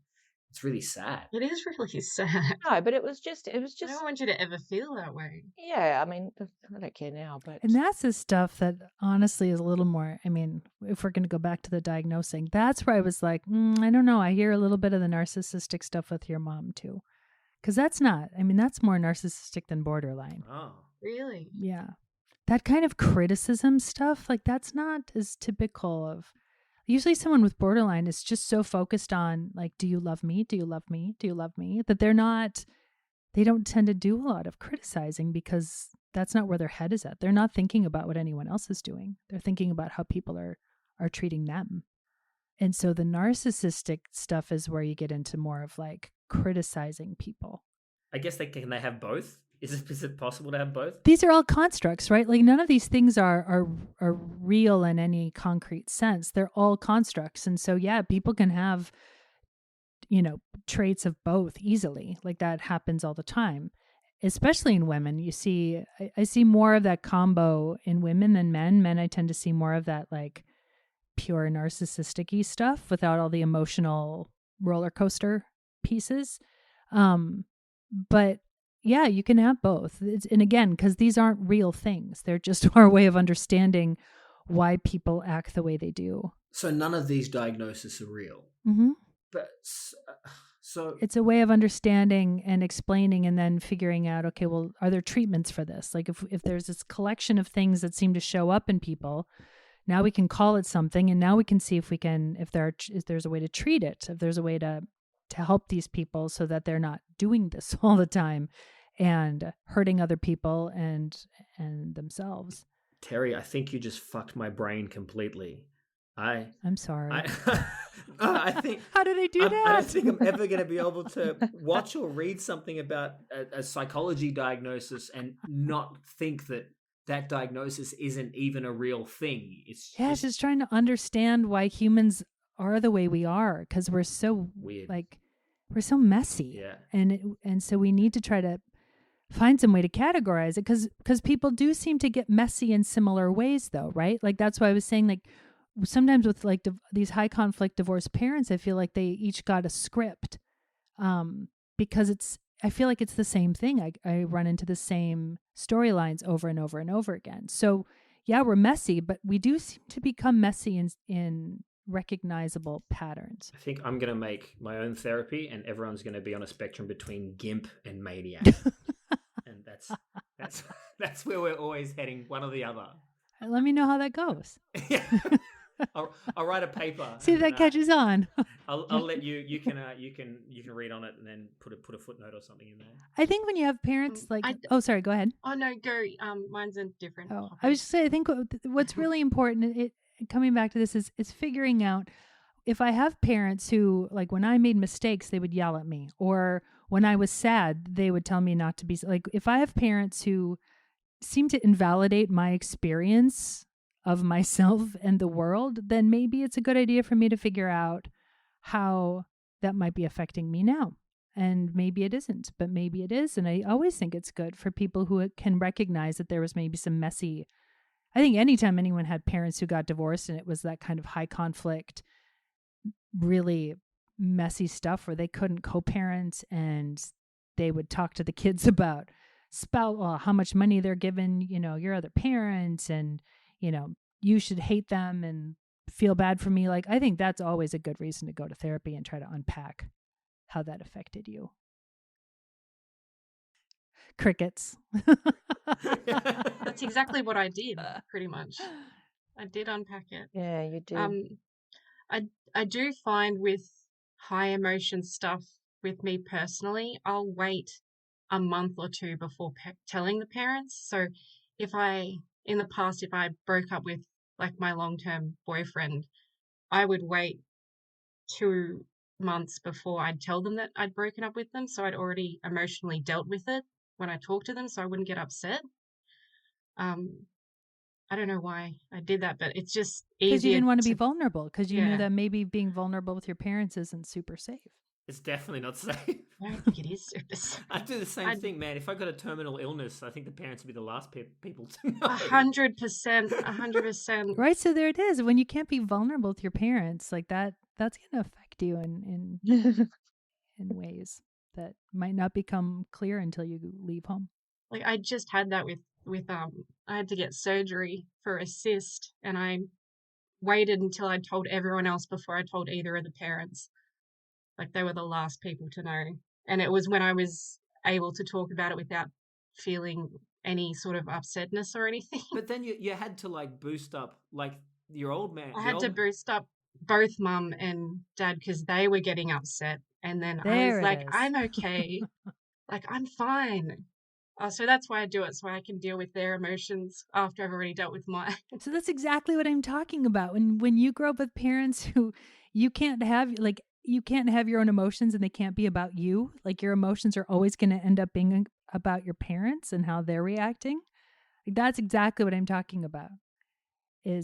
it's really sad. It is really sad. No, but it was just. I don't want you to ever feel that way. Yeah, I mean, I don't care now, but. And that's the stuff that honestly is a little more, I mean, if we're going to go back to the diagnosing, that's where I was like, I don't know. I hear a little bit of the narcissistic stuff with your mom too. Because that's more narcissistic than borderline. Oh. Really? Yeah. That kind of criticism stuff, like, that's not as typical of. Usually someone with borderline is just so focused on, like, do you love me? Do you love me? Do you love me? That they don't tend to do a lot of criticizing, because that's not where their head is at. They're not thinking about what anyone else is doing. They're thinking about how people are treating them. And so the narcissistic stuff is where you get into more of like criticizing people. I guess they have both? Is it possible to have both? These are all constructs, right? Like, none of these things are real in any concrete sense. They're all constructs. And so, yeah, people can have, traits of both easily. Like, that happens all the time, especially in women. You see, I see more of that combo in women than men. Men, I tend to see more of that, like, pure narcissistic-y stuff without all the emotional roller coaster pieces. But yeah, you can have both. And again, because these aren't real things, they're just our way of understanding why people act the way they do. So none of these diagnoses are real. Mm-hmm. But so It's a way of understanding and explaining and then figuring out, okay, well, are there treatments for this? Like if there's this collection of things that seem to show up in people, now we can call it something, and now we can see if there's a way to treat it, if there's a way to help these people so that they're not doing this all the time and hurting other people and themselves. Terri, I think you just fucked my brain completely. I'm sorry. I think. How did I do that? I don't think I'm ever going to be able to watch or read something about a psychology diagnosis and not think that diagnosis isn't even a real thing. It's just trying to understand why humans are the way we are, because we're so weird. Like we're so messy. Yeah. And so we need to try to find some way to categorize it, because people do seem to get messy in similar ways, though, right? Like that's why I was saying, like, sometimes with like these high conflict divorced parents, I feel like they each got a script, because I feel like it's the same thing. I run into the same storylines over and over and over again. So yeah, we're messy, but we do seem to become messy in recognizable patterns. I think I'm going to make my own therapy, and everyone's going to be on a spectrum between gimp and maniac. And that's where we're always heading, one or the other. Let me know how that goes. Yeah. I'll write a paper. See if that catches on. I'll let you can read on it and then put a footnote or something in there. I think when you have parents sorry, go ahead. Oh no, go. Mine's a different. Oh, I was just saying, I think what's really important, coming back to this, is figuring out if I have parents who, like, when I made mistakes, they would yell at me, or when I was sad, they would tell me not to be, like, if I have parents who seem to invalidate my experience of myself and the world, then maybe it's a good idea for me to figure out how that might be affecting me now. And maybe it isn't, but maybe it is. And I always think it's good for people who can recognize that there was maybe some messy. I think anytime anyone had parents who got divorced and it was that kind of high conflict, really messy stuff where they couldn't co-parent and they would talk to the kids about how much money they're given, your other parents, and, you should hate them and feel bad for me. Like, I think that's always a good reason to go to therapy and try to unpack how that affected you. Crickets. That's exactly what I did, pretty much. I did unpack it. Yeah, you do. I do find with high emotion stuff with me personally, I'll wait a month or two before telling the parents. So in the past, if I broke up with like my long-term boyfriend, I would wait 2 months before I'd tell them that I'd broken up with them. So I'd already emotionally dealt with it when I talked to them, so I wouldn't get upset. I don't know why I did that, but it's just easier. Because you didn't want to be vulnerable, because you knew that maybe being vulnerable with your parents isn't super safe. It's definitely not safe. I don't think it is super safe. I do the same thing, man. If I got a terminal illness, I think the parents would be the last people to know. 100%, 100%. Right, so there it is. When you can't be vulnerable with your parents, like that's going to affect you in ways that might not become clear until you leave home. Like, I just had that with I had to get surgery for a cyst, and I waited until I told everyone else before I told either of the parents. Like, they were the last people to know. And it was when I was able to talk about it without feeling any sort of upsetness or anything. But then you had to, like, boost up, like, your old man. I had to boost up both mum and dad because they were getting upset. And then I was like, I'm okay. Like, I'm fine. So that's why I do it, so I can deal with their emotions after I've already dealt with mine. So that's exactly what I'm talking about. When you grow up with parents who you can't have your own emotions and they can't be about you. Like, your emotions are always going to end up being about your parents and how they're reacting. Like, that's exactly what I'm talking about. You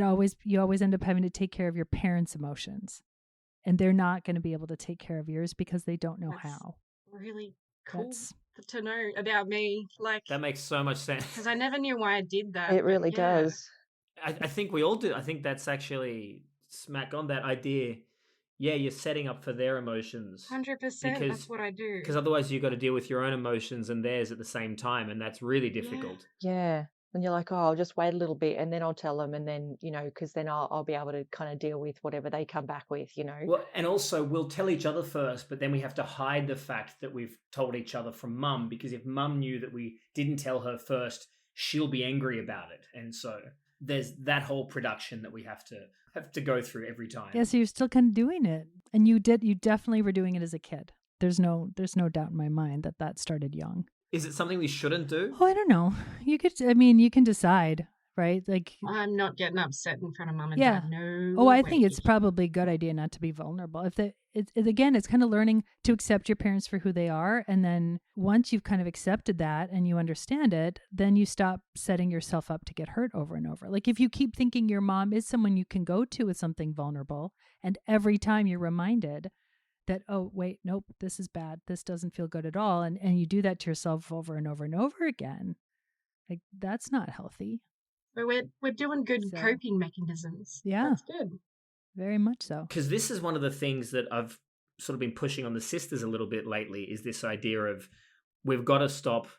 always end up having to take care of your parents' emotions, and they're not going to be able to take care of yours because they don't know how. Really cool to know about me. Like, that makes so much sense. Because I never knew why I did that. It really does. I think we all do. I think that's actually smack on that idea. Yeah, you're setting up for their emotions 100%. That's what I do. because otherwise you've got to deal with your own emotions and theirs at the same time, and that's really Yeah. difficult. Yeah. And you're like, oh, I'll just wait a little bit and then I'll tell them. And then, because then I'll be able to kind of deal with whatever they come back with. Well, and also we'll tell each other first, but then we have to hide the fact that we've told each other from mum, because if mum knew that we didn't tell her first, she'll be angry about it. And so there's that whole production that we have to go through every time. Yeah, so you're still kind of doing it. And you definitely were doing it as a kid. There's no doubt in my mind that started young. Is it something we shouldn't do? Oh, I don't know. You can decide, right? Like, I'm not getting upset in front of mum and yeah. dad. No. Oh, I think it's probably a good idea not to be vulnerable. Again, it's kind of learning to accept your parents for who they are. And then once you've kind of accepted that and you understand it, then you stop setting yourself up to get hurt over and over. Like if you keep thinking your mom is someone you can go to with something vulnerable, and every time you're reminded that, oh, wait, nope, this is bad, this doesn't feel good at all, and you do that to yourself over and over and over again, like that's not healthy. But we're doing good So, coping mechanisms. Yeah. That's good. Very much so. Because this is one of the things that I've sort of been pushing on the sisters a little bit lately, is this idea of we've got to stop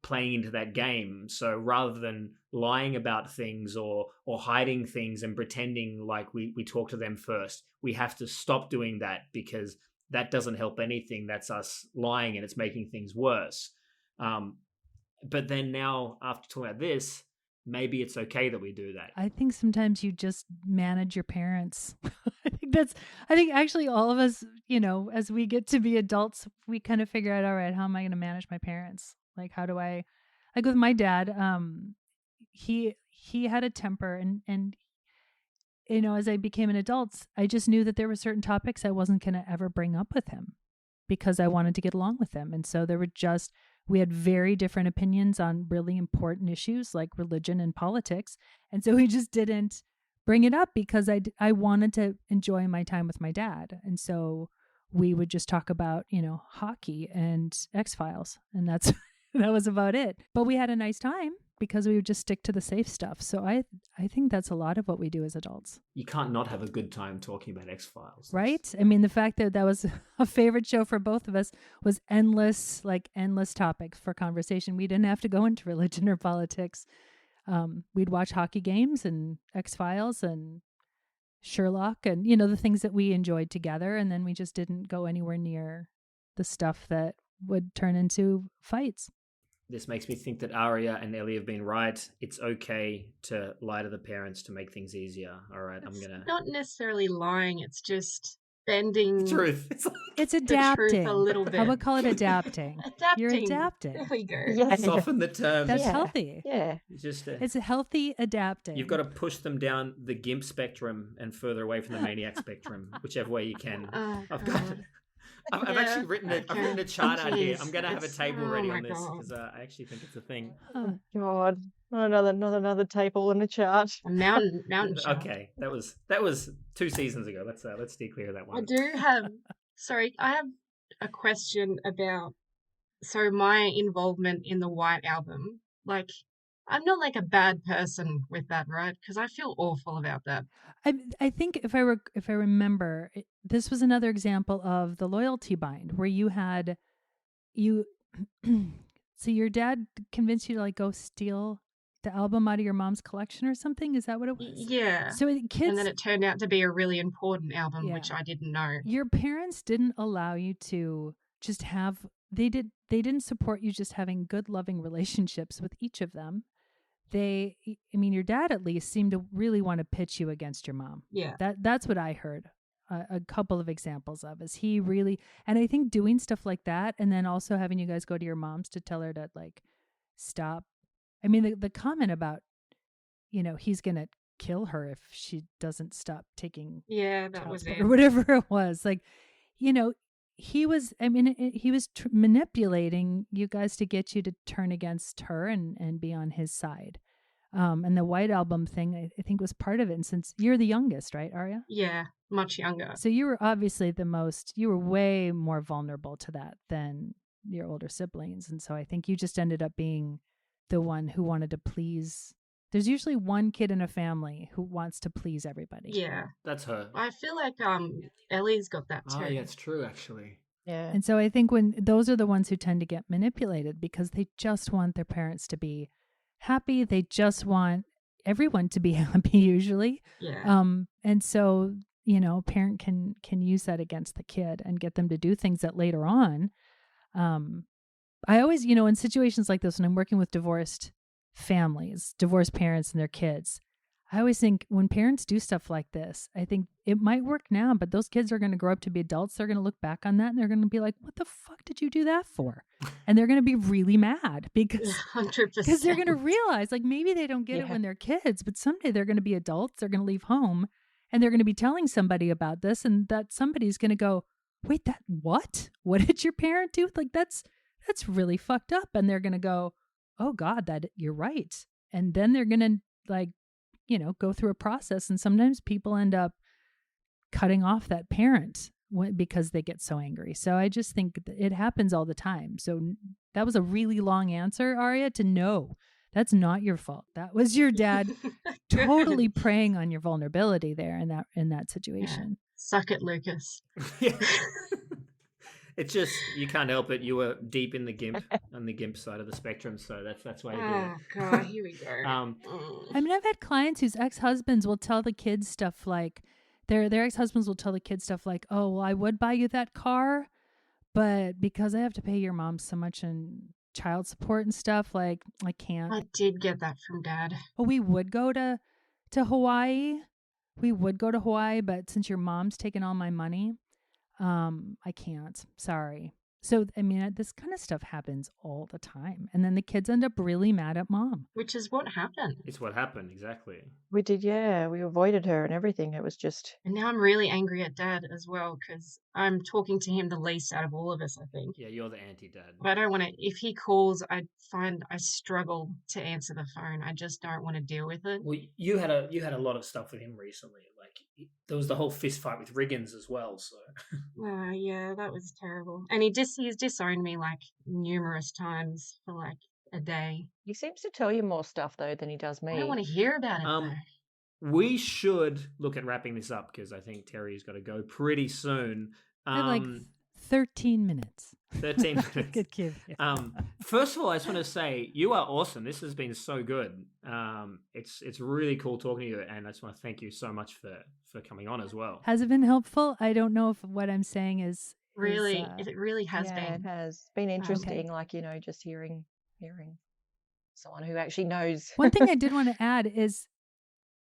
playing into that game. So rather than lying about things or hiding things and pretending like we talk to them first, we have to stop doing that, because that doesn't help anything. That's us lying and it's making things worse. But then now, after talking about this, maybe it's okay that we do that. I think sometimes you just manage your parents. I think actually all of us, as we get to be adults, we kind of figure out, all right, how am I going to manage my parents? Like, how do I, like with my dad, he had a temper, and as I became an adult, I just knew that there were certain topics I wasn't going to ever bring up with him because I wanted to get along with him. And so we had very different opinions on really important issues like religion and politics. And so we just didn't bring it up because I wanted to enjoy my time with my dad. And so we would just talk about, hockey and X-Files. And that was about it. But we had a nice time because we would just stick to the safe stuff. So I think that's a lot of what we do as adults. You can't not have a good time talking about X-Files. Right? I mean, the fact that was a favorite show for both of us was endless topics for conversation. We didn't have to go into religion or politics. We'd watch hockey games and X-Files and Sherlock and, the things that we enjoyed together. And then we just didn't go anywhere near the stuff that would turn into fights. This makes me think that Aria and Ellie have been right. It's okay to lie to the parents to make things easier. All right, it's not necessarily lying. It's just bending the truth. It's adapting. The truth a little bit. I would call it adapting. Adapting. You're adapting. There we go. Yeah. Soften the terms. That's healthy. Yeah. It's a healthy adapting. You've got to push them down the GIMP spectrum and further away from the maniac spectrum, whichever way you can. I've actually written a chart out here. I'm going to have a table ready on this because I actually think it's a thing. Oh God, not another table and a chart. A mountain chart. Okay, that was 2 seasons ago. Let's steer clear of that one. I have a question about my involvement in the White Album. Like, I'm not like a bad person with that, right? Because I feel awful about that. I think if I remember, this was another example of the loyalty bind where so your dad convinced you to like go steal the album out of your mom's collection or something. Is that what it was? Yeah. So and then it turned out to be a really important album, which I didn't know. Your parents didn't allow you to just have. They didn't support you just having good, loving relationships with each of them. Your dad at least seemed to really want to pitch you against your mom. Yeah. That's what I heard. A couple of examples of is he really, and I think doing stuff like that, and then also having you guys go to your moms to tell her to like stop. I mean, the comment about, he's gonna kill her if she doesn't stop taking that was it, or whatever it was. Like, he was. I mean, he was manipulating you guys to get you to turn against her and be on his side. And the White Album thing, I think, was part of it. And since you're the youngest, right, Aria? Yeah, much younger. So you were obviously you were way more vulnerable to that than your older siblings. And so I think you just ended up being the one who wanted to please There's usually one kid in a family who wants to please everybody. Yeah. That's her. I feel like Ellie's got that too. Oh, yeah, it's true, actually. Yeah. And so I think when those are the ones who tend to get manipulated because they just want their parents to be happy. They just want everyone to be happy usually. Yeah. And so, you know, a parent can use that against the kid and get them to do things that later on. I always, you know, in situations like this, when I'm working with divorced families, divorced parents and their kids, I always think when parents do stuff like this, I think it might work now, but those kids are going to grow up to be adults. They're going to look back on that and they're going to be like, what the fuck did you do that for? And they're going to be really mad because 100%. they're going to realize like maybe they don't get it when they're kids, but someday they're going to be adults. They're going to leave home and they're going to be telling somebody about this. And that somebody's going to go, wait, what did your parent do? Like, that's really fucked up. And they're going to go, oh God, that you're right. And then they're going to like, you know, go through a process. And sometimes people end up cutting off that parent because they get so angry. So I just think it happens all the time. So that was a really long answer, Aria, to no, that's not your fault. That was your dad totally preying on your vulnerability there in that situation. Suck it, Lucas. It's just, you can't help it. You were deep in the GIMP, on the GIMP side of the spectrum. So that's why you do it. Oh, God, here we go. I mean, I've had clients whose ex-husbands will tell the kids stuff like, their ex-husbands will tell the kids stuff like, oh, well, I would buy you that car, but because I have to pay your mom so much in child support and stuff, like, I can't. I did get that from Dad. Well, we would go to Hawaii. We would go to Hawaii, but since your mom's taken all my money, I can't. Sorry. So, I mean, this kind of stuff happens all the time. And then the kids end up really mad at mom. Which is what happened. It's what happened, exactly. We did, yeah. We avoided her and everything. It was just... And now I'm really angry at Dad as well because I'm talking to him the least out of all of us, I think. Yeah, you're the anti-dad. But I don't want to... If he calls, I find I struggle to answer the phone. I just don't want to deal with it. Well, you had a lot of stuff with him recently. Like, there was the whole fist fight with Riggins as well, so... Yeah, that was terrible. And he's disowned me like numerous times for like a day. He seems to tell you more stuff, though, than he does me. I don't want to hear about it, though. We should look at wrapping this up because I think Terry's got to go pretty soon. I have like 13 minutes. 13 minutes. Good kid. Yeah. First of all, I just want to say you are awesome. This has been so good. It's really cool talking to you, and I just want to thank you so much for coming on as well. Has it been helpful? I don't know if what I'm saying is really. It really has been. It has been interesting. Like, you know, just hearing someone who actually knows. One thing I did want to add is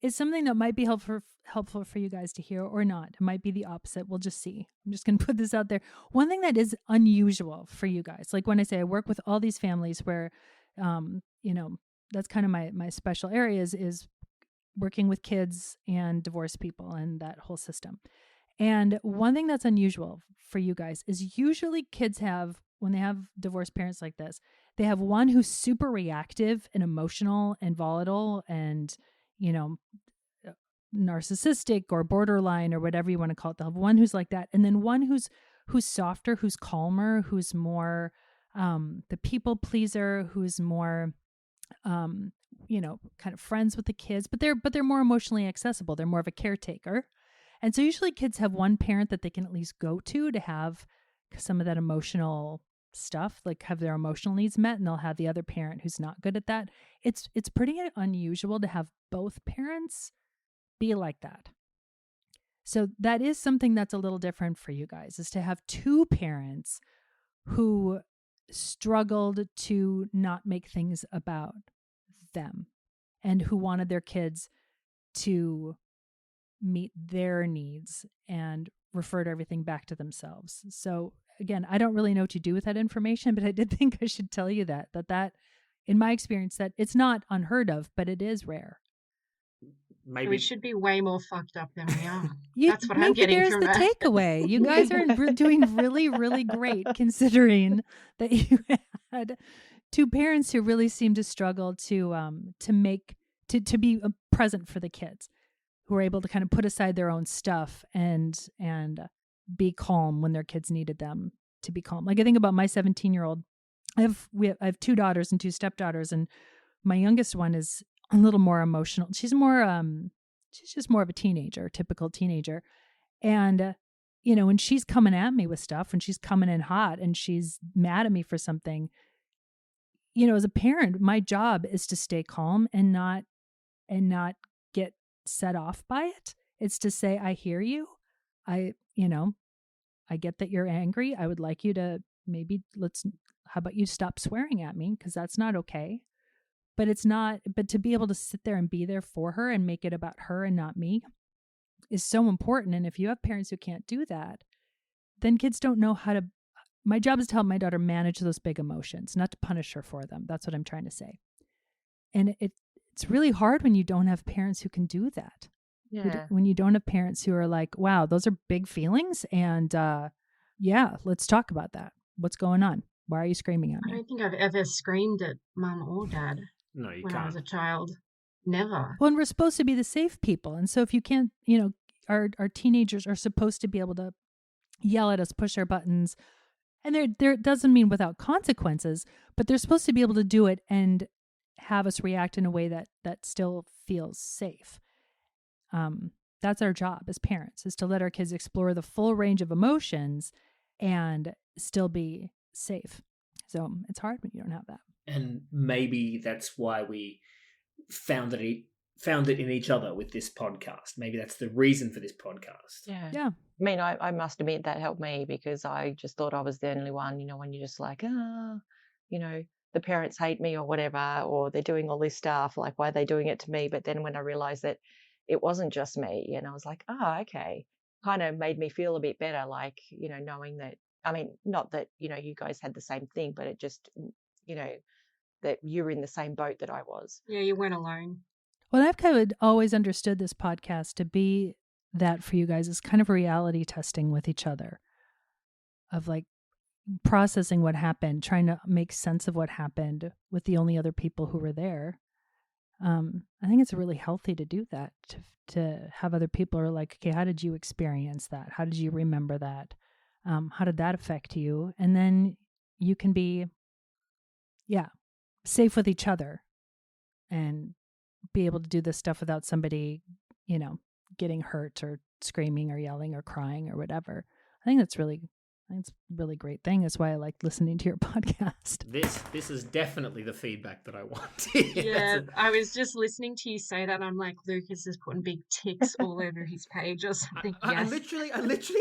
something that might be helpful for you guys to hear or not. It might be the opposite. We'll just see. I'm just going to put this out there. One thing that is unusual for you guys, like when I say I work with all these families where, you know, that's kind of my special areas is working with kids and divorced people and that whole system. And one thing that's unusual for you guys is usually kids have, when they have divorced parents like this, they have one who's super reactive and emotional and volatile and, you know, narcissistic or borderline or whatever you want to call it. They'll have one who's like that. And then one who's softer, who's calmer, who's more the people pleaser, who's more, you know, kind of friends with the kids, but they're more emotionally accessible. They're more of a caretaker. And so usually kids have one parent that they can at least go to have some of that emotional stuff, like have their emotional needs met, and they'll have the other parent who's not good at that. It's pretty unusual to have both parents be like that. So that is something that's a little different for you guys, is to have two parents who struggled to not make things about them and who wanted their kids to meet their needs and referred everything back to themselves. So again, I don't really know what to do with that information, but I did think I should tell you that in my experience, that it's not unheard of, but it is rare. Maybe we should be way more fucked up than we are. That's what I'm getting from that. There's the takeaway. You guys are doing really, really great, considering that you had two parents who really seemed to struggle to be present for the kids, who were able to kind of put aside their own stuff and be calm when their kids needed them to be calm. Like I think about my 17-year-old. I have 2 daughters and 2 stepdaughters, and my youngest one is a little more emotional. She's just more of a teenager, typical teenager. And, when she's coming at me with stuff, when she's coming in hot and she's mad at me for something, as a parent, my job is to stay calm and not get set off by it. It's to say, I hear you. I get that you're angry. I would like you to how about you stop swearing at me? Because that's not okay. But to be able to sit there and be there for her and make it about her and not me is so important. And if you have parents who can't do that, then kids don't know how to. My job is to help my daughter manage those big emotions, not to punish her for them. That's what I'm trying to say. And it's really hard when you don't have parents who can do that. Yeah. When you don't have parents who are like, wow, those are big feelings. And yeah, let's talk about that. What's going on? Why are you screaming at I me? don't think I've ever screamed at mum or dad No, you when can't. I was a child. Never. Well, and we're supposed to be the safe people. And so if you can't, our teenagers are supposed to be able to yell at us, push our buttons. And there doesn't mean without consequences, but they're supposed to be able to do it and have us react in a way that still feels safe. That's our job as parents, is to let our kids explore the full range of emotions and still be safe. So it's hard when you don't have that. And maybe that's why we found it in each other with this podcast. Maybe that's the reason for this podcast. Yeah. I mean, I must admit that helped me, because I just thought I was the only one, when you're just like, the parents hate me or whatever, or they're doing all this stuff, like, why are they doing it to me? But then when I realized that it wasn't just me, and I was like, oh, okay, kind of made me feel a bit better, like, knowing that, I mean, not that, you guys had the same thing, but it just, that you're in the same boat that I was. Yeah, you weren't alone. Well, I've kind of always understood this podcast to be that for you guys is kind of reality testing with each other, of like processing what happened, trying to make sense of what happened with the only other people who were there. I think it's really healthy to do that, to have other people who are like, okay, how did you experience that? How did you remember that? How did that affect you? And then you can be, safe with each other and be able to do this stuff without somebody, getting hurt or screaming or yelling or crying or whatever. I think it's a really great thing. That's why I like listening to your podcast. This is definitely the feedback that I want. Yeah, I was just listening to you say that. I'm like, Lucas is putting big ticks all over his page or something. I literally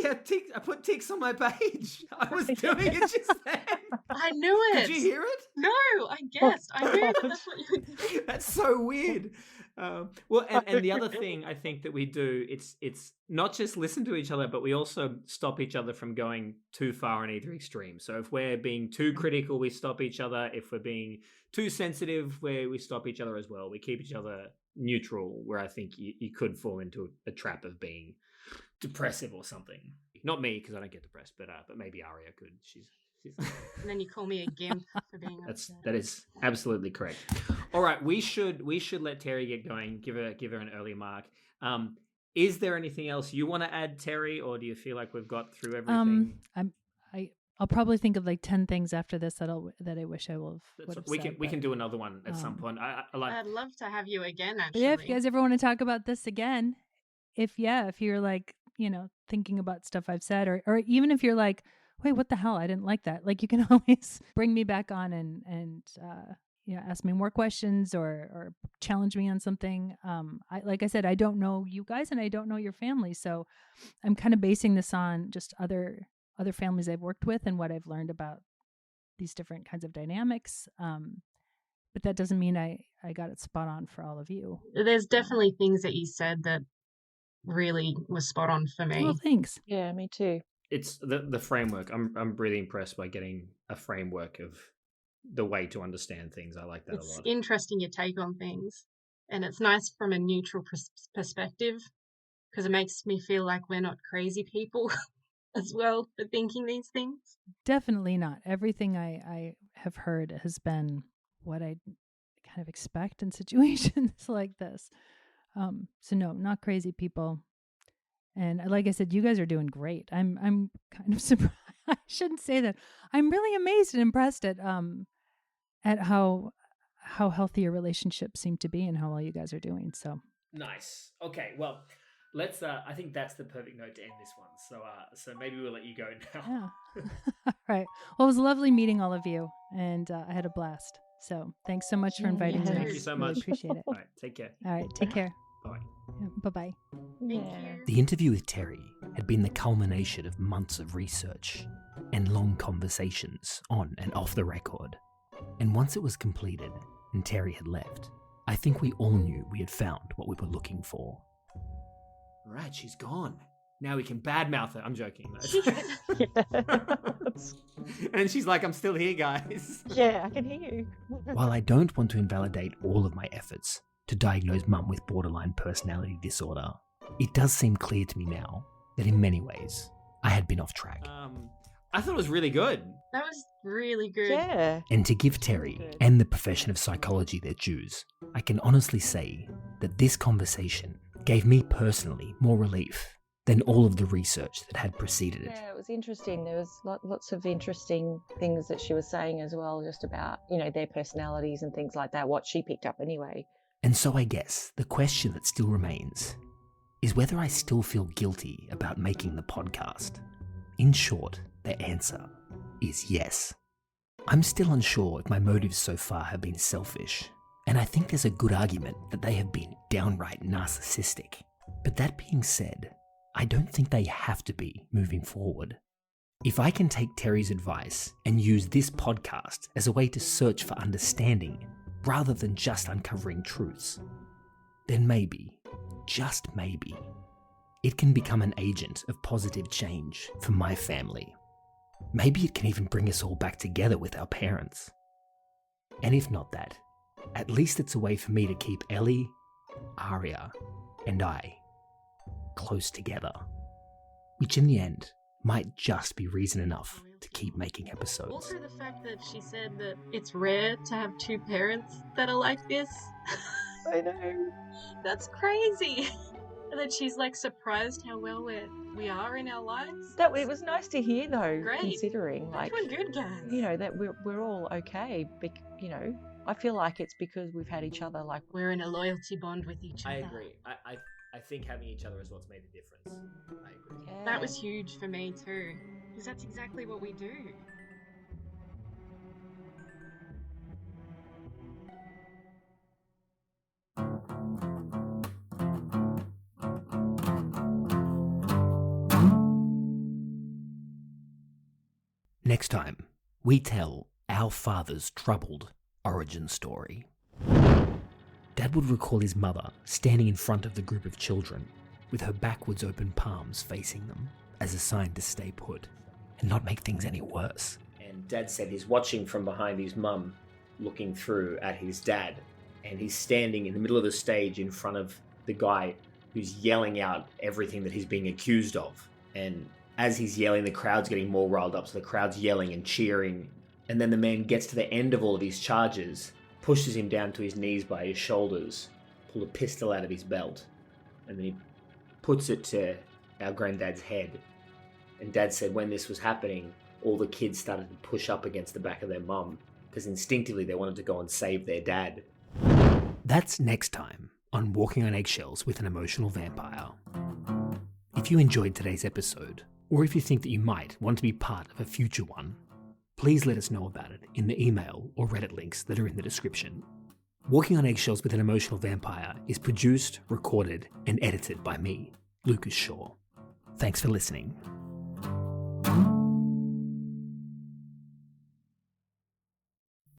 had ticks. I put ticks on my page. I was doing it just then. I knew it. Did you hear it? No, I guessed. I knew that's what you were doing. That's so weird. Well, and the other thing I think that we do, it's not just listen to each other, but we also stop each other from going too far in either extreme. So if we're being too critical, we stop each other. If we're being too sensitive, we stop each other as well. We keep each other neutral, where I think you could fall into a trap of being depressive or something. Not me, because I don't get depressed, but maybe Aria could. She's And then you call me a gimp for being upset. That is absolutely correct. All right, we should let Terri get going. Give her an early mark. Is there anything else you want to add, Terri, or do you feel like we've got through everything? I'll probably think of like 10 things after this that I wish I would have said. We can do another one at some point. I'd love to have you again, But actually. yeah, if you guys ever want to talk about this again, if you're like, thinking about stuff I've said, or even if you're like, wait, what the hell? I didn't like that. Like, you can always bring me back on and ask me more questions or challenge me on something. Like I said, I don't know you guys and I don't know your family. So I'm kind of basing this on just other families I've worked with and what I've learned about these different kinds of dynamics. But that doesn't mean I got it spot on for all of you. There's definitely things that you said that really was spot on for me. Well, thanks. Yeah, me too. It's the framework. I'm really impressed by getting a framework of the way to understand things. I like that a lot. It's interesting your take on things, and it's nice from a neutral perspective, because it makes me feel like we're not crazy people as well for thinking these things. Definitely not. Everything I have heard has been what I kind of expect in situations like this. So no, not crazy people. And like I said, you guys are doing great. I'm kind of surprised. I shouldn't say that. I'm really amazed and impressed at how how healthy your relationships seem to be and how well you guys are doing. So Nice. Okay, well, let's. I think that's the perfect note to end this one. So maybe we'll let you go now. yeah. All right. Well, it was lovely meeting all of you, and I had a blast. So thanks so much for inviting me. Thank you so Really much. appreciate it. All right, take care. All right. Take care. Bye. Bye-bye. Thank Yeah. you. The interview with Terri had been the culmination of months of research and long conversations on and off the record. And once it was completed and Terri had left, I think we all knew we had found what we were looking for. Right, she's gone. Now we can badmouth her. I'm joking. And she's like, I'm still here, guys. Yeah, I can hear you. While I don't want to invalidate all of my efforts to diagnose Mum with borderline personality disorder, it does seem clear to me now that in many ways I had been off track. I thought it was really good. That was really good. Yeah. And to give Terri and the profession of psychology their dues, I can honestly say that this conversation gave me personally more relief than all of the research that had preceded it. Yeah, it was interesting. There was lots of interesting things that she was saying as well, just about, their personalities and things like that, what she picked up anyway. And so I guess the question that still remains is whether I still feel guilty about making the podcast. In short, the answer is yes. I'm still unsure if my motives so far have been selfish, and I think there's a good argument that they have been downright narcissistic. But that being said, I don't think they have to be moving forward. If I can take Terri's advice and use this podcast as a way to search for understanding rather than just uncovering truths, then maybe, just maybe, it can become an agent of positive change for my family. Maybe it can even bring us all back together with our parents. And if not that, at least it's a way for me to keep Ellie, Aria, and I close together, which in the end might just be reason enough to keep making episodes. Also, the fact that she said that it's rare to have two parents that are like this. I know. That's crazy. And that she's like surprised how well we are in our lives. It was nice to hear though, Great. considering We're doing good, guys. that we're all okay. I feel like it's because we've had each other. Like We're in a loyalty bond with each other. I agree. I think having each other is what's made the difference. I agree. yeah. That was huge for me too, because that's exactly what we do. Next time, we tell our father's troubled origin story. Dad would recall his mother standing in front of the group of children with her backwards open palms facing them as a sign to stay put and not make things any worse. And Dad said he's watching from behind his mum, looking through at his dad, and he's standing in the middle of the stage in front of the guy who's yelling out everything that he's being accused of. And as he's yelling, the crowd's getting more riled up, so the crowd's yelling and cheering. And then the man gets to the end of all of his charges, pushes him down to his knees by his shoulders, pulled a pistol out of his belt, and then he puts it to our granddad's head. And Dad said when this was happening, all the kids started to push up against the back of their mum, because instinctively they wanted to go and save their dad. That's next time on Walking on Eggshells with an Emotional Vampire. If you enjoyed today's episode, or if you think that you might want to be part of a future one, please let us know about it in the email or Reddit links that are in the description. Walking on Eggshells with an Emotional Vampire is produced, recorded, and edited by me, Lucas Shaw. Thanks for listening.